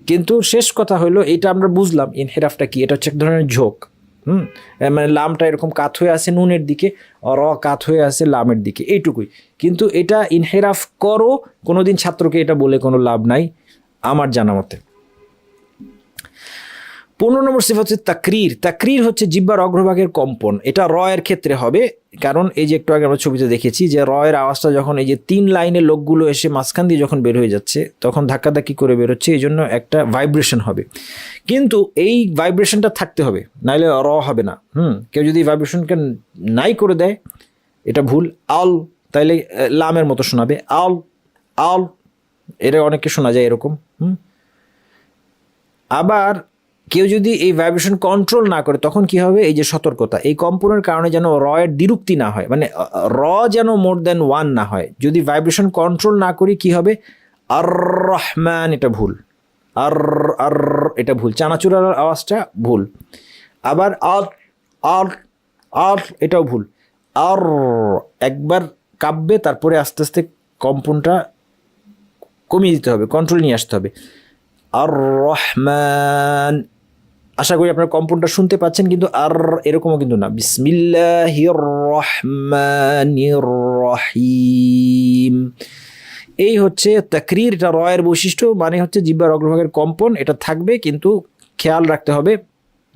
কিন্তু শেষ কথা হলো, এটা আমরা বুঝলাম ইনহেরাফটা কি। এটা হচ্ছে এক ধরনের ঝোঁক। মানে লামটা এরকম কাত হয়ে আছে নুনের দিকে, র কাত হয়ে আছে লামের দিকে, এইটুকুই। কিন্তু এটা ইনহেরাফ করো, কোনোদিন ছাত্রকে এটা বলে কোনো লাভ নাই আমার জানা মতে। 15 নম্বর সিফাত হচ্ছে তাকরির। তাকরির হচ্ছে জিহ্বার অগ্রভাগের কম্পন। এটা রয়ের ক্ষেত্রে হবে, কারণ এই যে একটু আগে আমরা ছবিতে দেখেছি যে রয়ের আওয়াজটা যখন এই যে 3 লাইনের লোকগুলো এসে মাঝখান দিয়ে যখন বের হয়ে যাচ্ছে, তখন ধাক্কাধাক্কি করে বেরোচ্ছে, এই জন্য একটা ভাইব্রেশন হবে। কিন্তু এই ভাইব্রেশনটা থাকতে হবে, নাইলে র হবে না। কেউ যদি ভাইব্রেশনকে নাই করে দেয়, এটা ভুল। আল, তাইলে লামের মতো শোনাবে, আল আল, এটা অনেককে শোনা যায় এরকম। আবার কেউ যদি এই ভাইব্রেশন কন্ট্রোল না করে, তখন কি হবে? এই যে সতর্কতা, এই কম্পনের কারণে যেন রয়ের দ্বিরুক্তি না হয়, মানে র যেন মোর দেন 1 না হয়। যদি ভাইব্রেশন কন্ট্রোল না করি কি হবে? আর রহমান, এটা ভুল। আর আর এটা ভুল, চানাচুরার আওয়াজটা ভুল। আবার আর আর আর, এটাও ভুল। আর একবার কাঁপবে, তারপরে আস্তে আস্তে কম্পনটা কমিয়ে দিতে হবে, কন্ট্রোল নিয়ে আসতে হবে। আর রহমান, আশা করি আপনার কম্পনটা শুনতে পাচ্ছেন, কিন্তু আর এরকমও কিন্তু না। বিসমিল্লাহির রহমানির রহিম, এই হচ্ছে তাকরির, এটা রয়ের বৈশিষ্ট্য, মানে হচ্ছে জিহ্বার অগ্রভাগের কম্পন এটা থাকবে, কিন্তু খেয়াল রাখতে হবে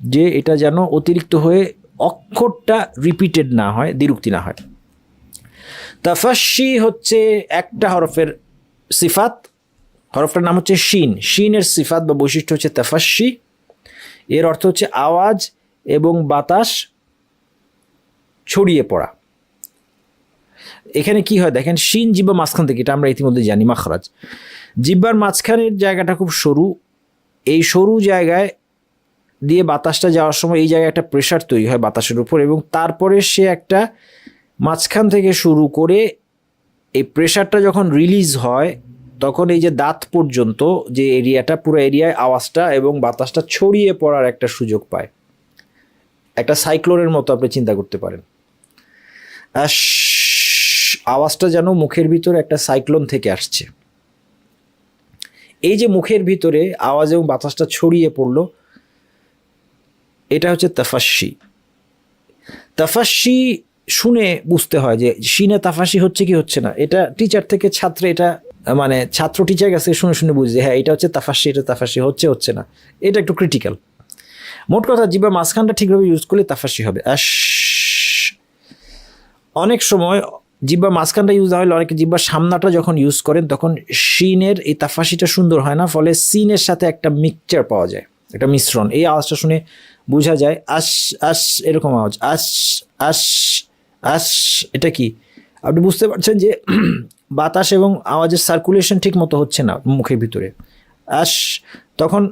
যে এটা যেন অতিরিক্ত হয়ে অক্ষরটা রিপিটেড না হয়, দ্বিরুক্তি না হয়। তাফাশি হচ্ছে একটা হরফের সিফাত, হরফটার নাম হচ্ছে শিন, শিনের সিফাত বা বৈশিষ্ট্য হচ্ছে তাফাশি। এর অর্থ হচ্ছে আওয়াজ এবং বাতাস ছড়িয়ে পড়া। এখানে কি হয় দেখেন, শিন জিহ্বা মাঝখান থেকে, এটা আমরা ইতিমধ্যে জানি মাখরাজ, জিহ্বার মাঝখানের জায়গাটা খুব সরু, এই সরু জায়গায় দিয়ে বাতাসটা যাওয়ার সময় এই জায়গায় একটা প্রেশার তৈরি হয় বাতাসের উপর, এবং তারপরে সে একটা মাঝখান থেকে শুরু করে এই প্রেশারটা যখন রিলিজ হয় তখন এই যে দাঁত পর্যন্ত যে এরিয়াটা, পুরো এরিয়ায় আওয়াজটা এবং বাতাসটা ছড়িয়ে পড়ার একটা সুযোগ পায়। একটা সাইক্লোনের মতো আপনি চিন্তা করতে পারেন। আওয়াজটা যেন মুখের ভিতরে একটা সাইক্লোন থেকে আসছে। এই যে মুখের ভিতরে আওয়াজ এবং বাতাসটা ছড়িয়ে পড়লো, এটা হচ্ছে তাফাশি। তাফাশি শুনে বুঝতে হয় যে শিনে তাফাশি হচ্ছে কি হচ্ছে না, এটা টিচার থেকে ছাত্রে, এটা মানে ছাত্র টিচার কাছে শুনে শুনে বুঝছে হ্যাঁ এটা হচ্ছে তাফাশি, এটা তাফাশি হচ্ছে হচ্ছে না, এটা একটু ক্রিটিক্যাল। মোট কথা জিহ্বার মাঝখানটা ঠিকভাবে ইউজ করলে তাফাশি হবে। অনেক সময় জিহ্বার মাঝখানটা ইউজ না হলে অনেকে জিহ্বার সামনাটা যখন ইউজ করেন তখন শিনের এই তাফাশিটা সুন্দর হয় না, ফলে সিনের সাথে একটা মিক্সচার পাওয়া যায়, একটা মিশ্রণ। এই আওয়াজটা শুনে বোঝা যায় আশ আশ, এরকম আওয়াজ আশ আশ আশ। এটা কি আপনি বুঝতে পারছেন যে বাতাস এবং আওয়াজের সার্কুলেশন ঠিক মতো হচ্ছে না মুখের ভিতরে। আশ, তখন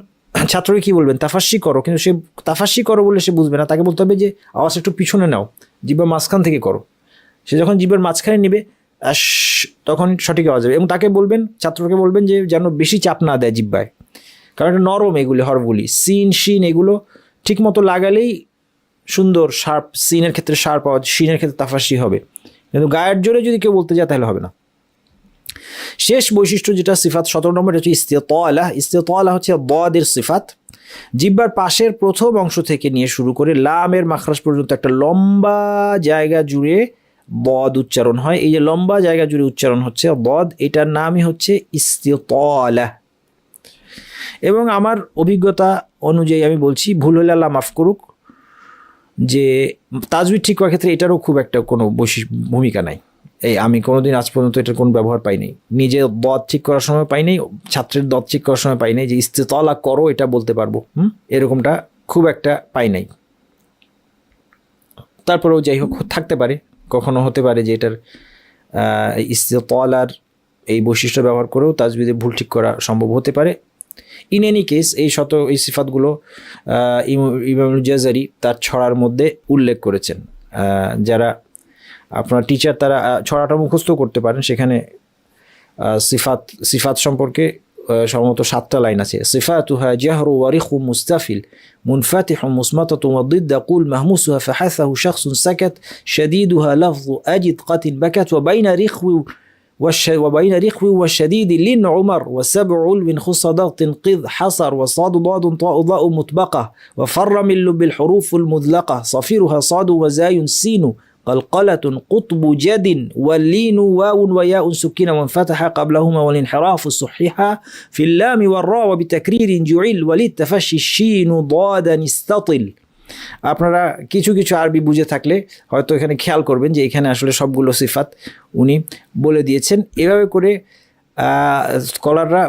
ছাত্রকে কি বলবেন, তাফাশি করো, কিন্তু সে তাফাশি করো বলে সে বুঝবে না, তাকে বলতে হবে যে আওয়াজ একটু পিছনে নাও, জিহ্বার মাঝখান থেকে করো। সে যখন জিহ্বার মাঝখানে নিবে আশ, তখন সঠিক আওয়াজ হবে। এবং তাকে বলবেন, ছাত্রকে বলবেন যে যেন বেশি চাপ না দেয় জিহ্বায়, কারণ এটা নরম এগুলি হরফগুলি, সিন শিন এগুলো ঠিক মতো লাগালেই সুন্দর শার্প, সিনের ক্ষেত্রে শার্প আওয়াজ, শিনের ক্ষেত্রে তাফাশি হবে, কিন্তু গায়ের জোরে যদি কেউ বলতে যায় তাহলে হবে না। শেষ বৈশিষ্ট্য যেটা সিফাত 17 নম্বর হচ্ছে ইস্তিতালা। ইস্তিতালা হচ্ছে দাদের সিফাত। জিহ্বার পাশের প্রথম অংশ থেকে নিয়ে শুরু করে লামের মাখরাজ পর্যন্ত একটা লম্বা জায়গা জুড়ে দাদ উচ্চারণ হয়। এই যে লম্বা জায়গা জুড়ে উচ্চারণ হচ্ছে দাদ, এটার নামই হচ্ছে ইস্তিতালা। এবং আমার অভিজ্ঞতা অনুযায়ী আমি বলছি, ভুল হলে আল্লাহ মাফ করুক, যে তাজবিদ ঠিক করার ক্ষেত্রে এটারও খুব একটা কোনো ভূমিকা নাই। এই আমি কোনোদিন আজ পর্যন্ত এটার কোনো ব্যবহার পাইনি, নিজে দদ ঠিক করার সময় পাইনি, ছাত্রের দদ ঠিক করার সময় পাইনি যে ইস্তিতালা করো এটা বলতে পারবো, এরকমটা খুব একটা পাই নাই। তারপরেও যাই হোক, থাকতে পারে, কখনো হতে পারে যে এটার ইস্তিতালার এই বৈশিষ্ট্য ব্যবহার করেও তাজবিদে ভুল ঠিক করা সম্ভব হতে পারে। ইন এনি কেস এই সিফাতগুলো ইমামুল জাজারি তার ছড়ার মধ্যে উল্লেখ করেছেন। যারা আপনার টিচার তারা ছড়াটা মুখস্থ করতে পারেন, সেখানে সিফাত সম্পর্কে সম্ভবত 7টা লাইন আছে। সিফাতুহা জাহরু ওয়ারিখু মুস্তাফিল মুনফাতিহু মুসমাতাতু ওয়াদিদ্দা কুল মাহমুসুহা ফাহাসাহু শাখসুন সাকাত শাদীদুহা লাফযু আজিদ কাতিন বাকাত وبين رخو والشديد لين عمر وسبع علو خص ضغط قذ حصر وصاد ضاد طاء ضاء مطبقة وفر من لب الحروف المذلقة صفيرها صاد وزاي سين قلقلة قطب جد واللين واو وياء سكين وانفتح قبلهما والانحراف صحيحا في اللام والراء وبتكرير جعل وللتفشي الشين ضادا استطل। আপনারা কিছু কিছু আরবি বুঝে থাকলে হয়তো এখানে খেয়াল করবেন যে এখানে আসলে সবগুলো সিফাত উনি বলে দিয়েছেন। এভাবে করে স্কলাররা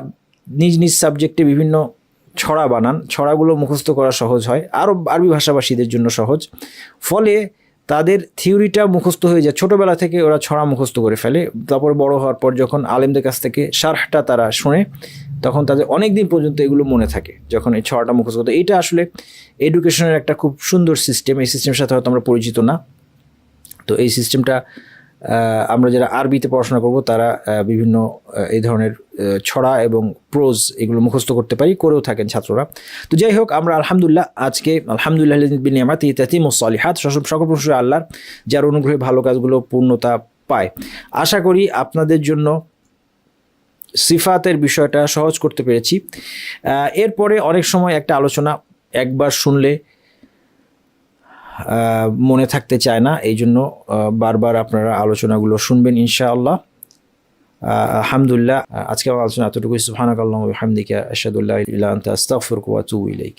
নিজ নিজ সাবজেক্টে বিভিন্ন ছড়া বানান, ছড়াগুলো মুখস্থ করা সহজ হয়, আরও আরবি ভাষাভাষীদের জন্য সহজ, ফলে তাদের থিওরিটা মুখস্থ হয়ে যায়। ছোটোবেলা থেকে ওরা ছড়া মুখস্থ করে ফেলে, তারপর বড় হওয়ার পর যখন আলেমদের কাছ থেকে শারহটা তারা শোনে তখন তাদের অনেক দিন পর্যন্ত এগুলো মনে থাকে যখন এই ছড়াটা মুখস্থ করতে। এইটা আসলে এডুকেশনের একটা খুব সুন্দর সিস্টেম। এই সিস্টেমের সাথে হয়তো আমরা পরিচিত না, তো এই সিস্টেমটা আমরা যারা আরবিতে পড়াশোনা করব তারা বিভিন্ন এই ধরনের ছড়া এবং প্রোজ এগুলো মুখস্থ করতে পারি, করেও থাকেন ছাত্ররা। তো যাই হোক, আমরা আলহামদুলিল্লাহ আজকে আলহামদুলিল্লাহ বিনিয়ামাতি তাতিমুস সালিহাত, সকল প্রশংসা আল্লাহর যার অনুগ্রহে ভালো কাজগুলো পূর্ণতা পায়। আশা করি আপনাদের জন্য সিফাতের বিষয়টা সহজ করতে পেরেছি। এরপরে অনেক সময় একটা আলোচনা একবার শুনলে মনে থাকতে চায় না, এই জন্য বারবার আপনারা আলোচনাগুলো শুনবেন ইনশাআল্লাহ। আলহামদুলিল্লাহ, আজকে আমার আলোচনা এতটুকুই। সুবহানাকাল্লাহুম্মা ওয়া বিহামদিকা আশহাদু আল্লা ইলাহা ইল্লা আনতা আস্তাগফিরুকা ওয়া আতুবু ইলাইক।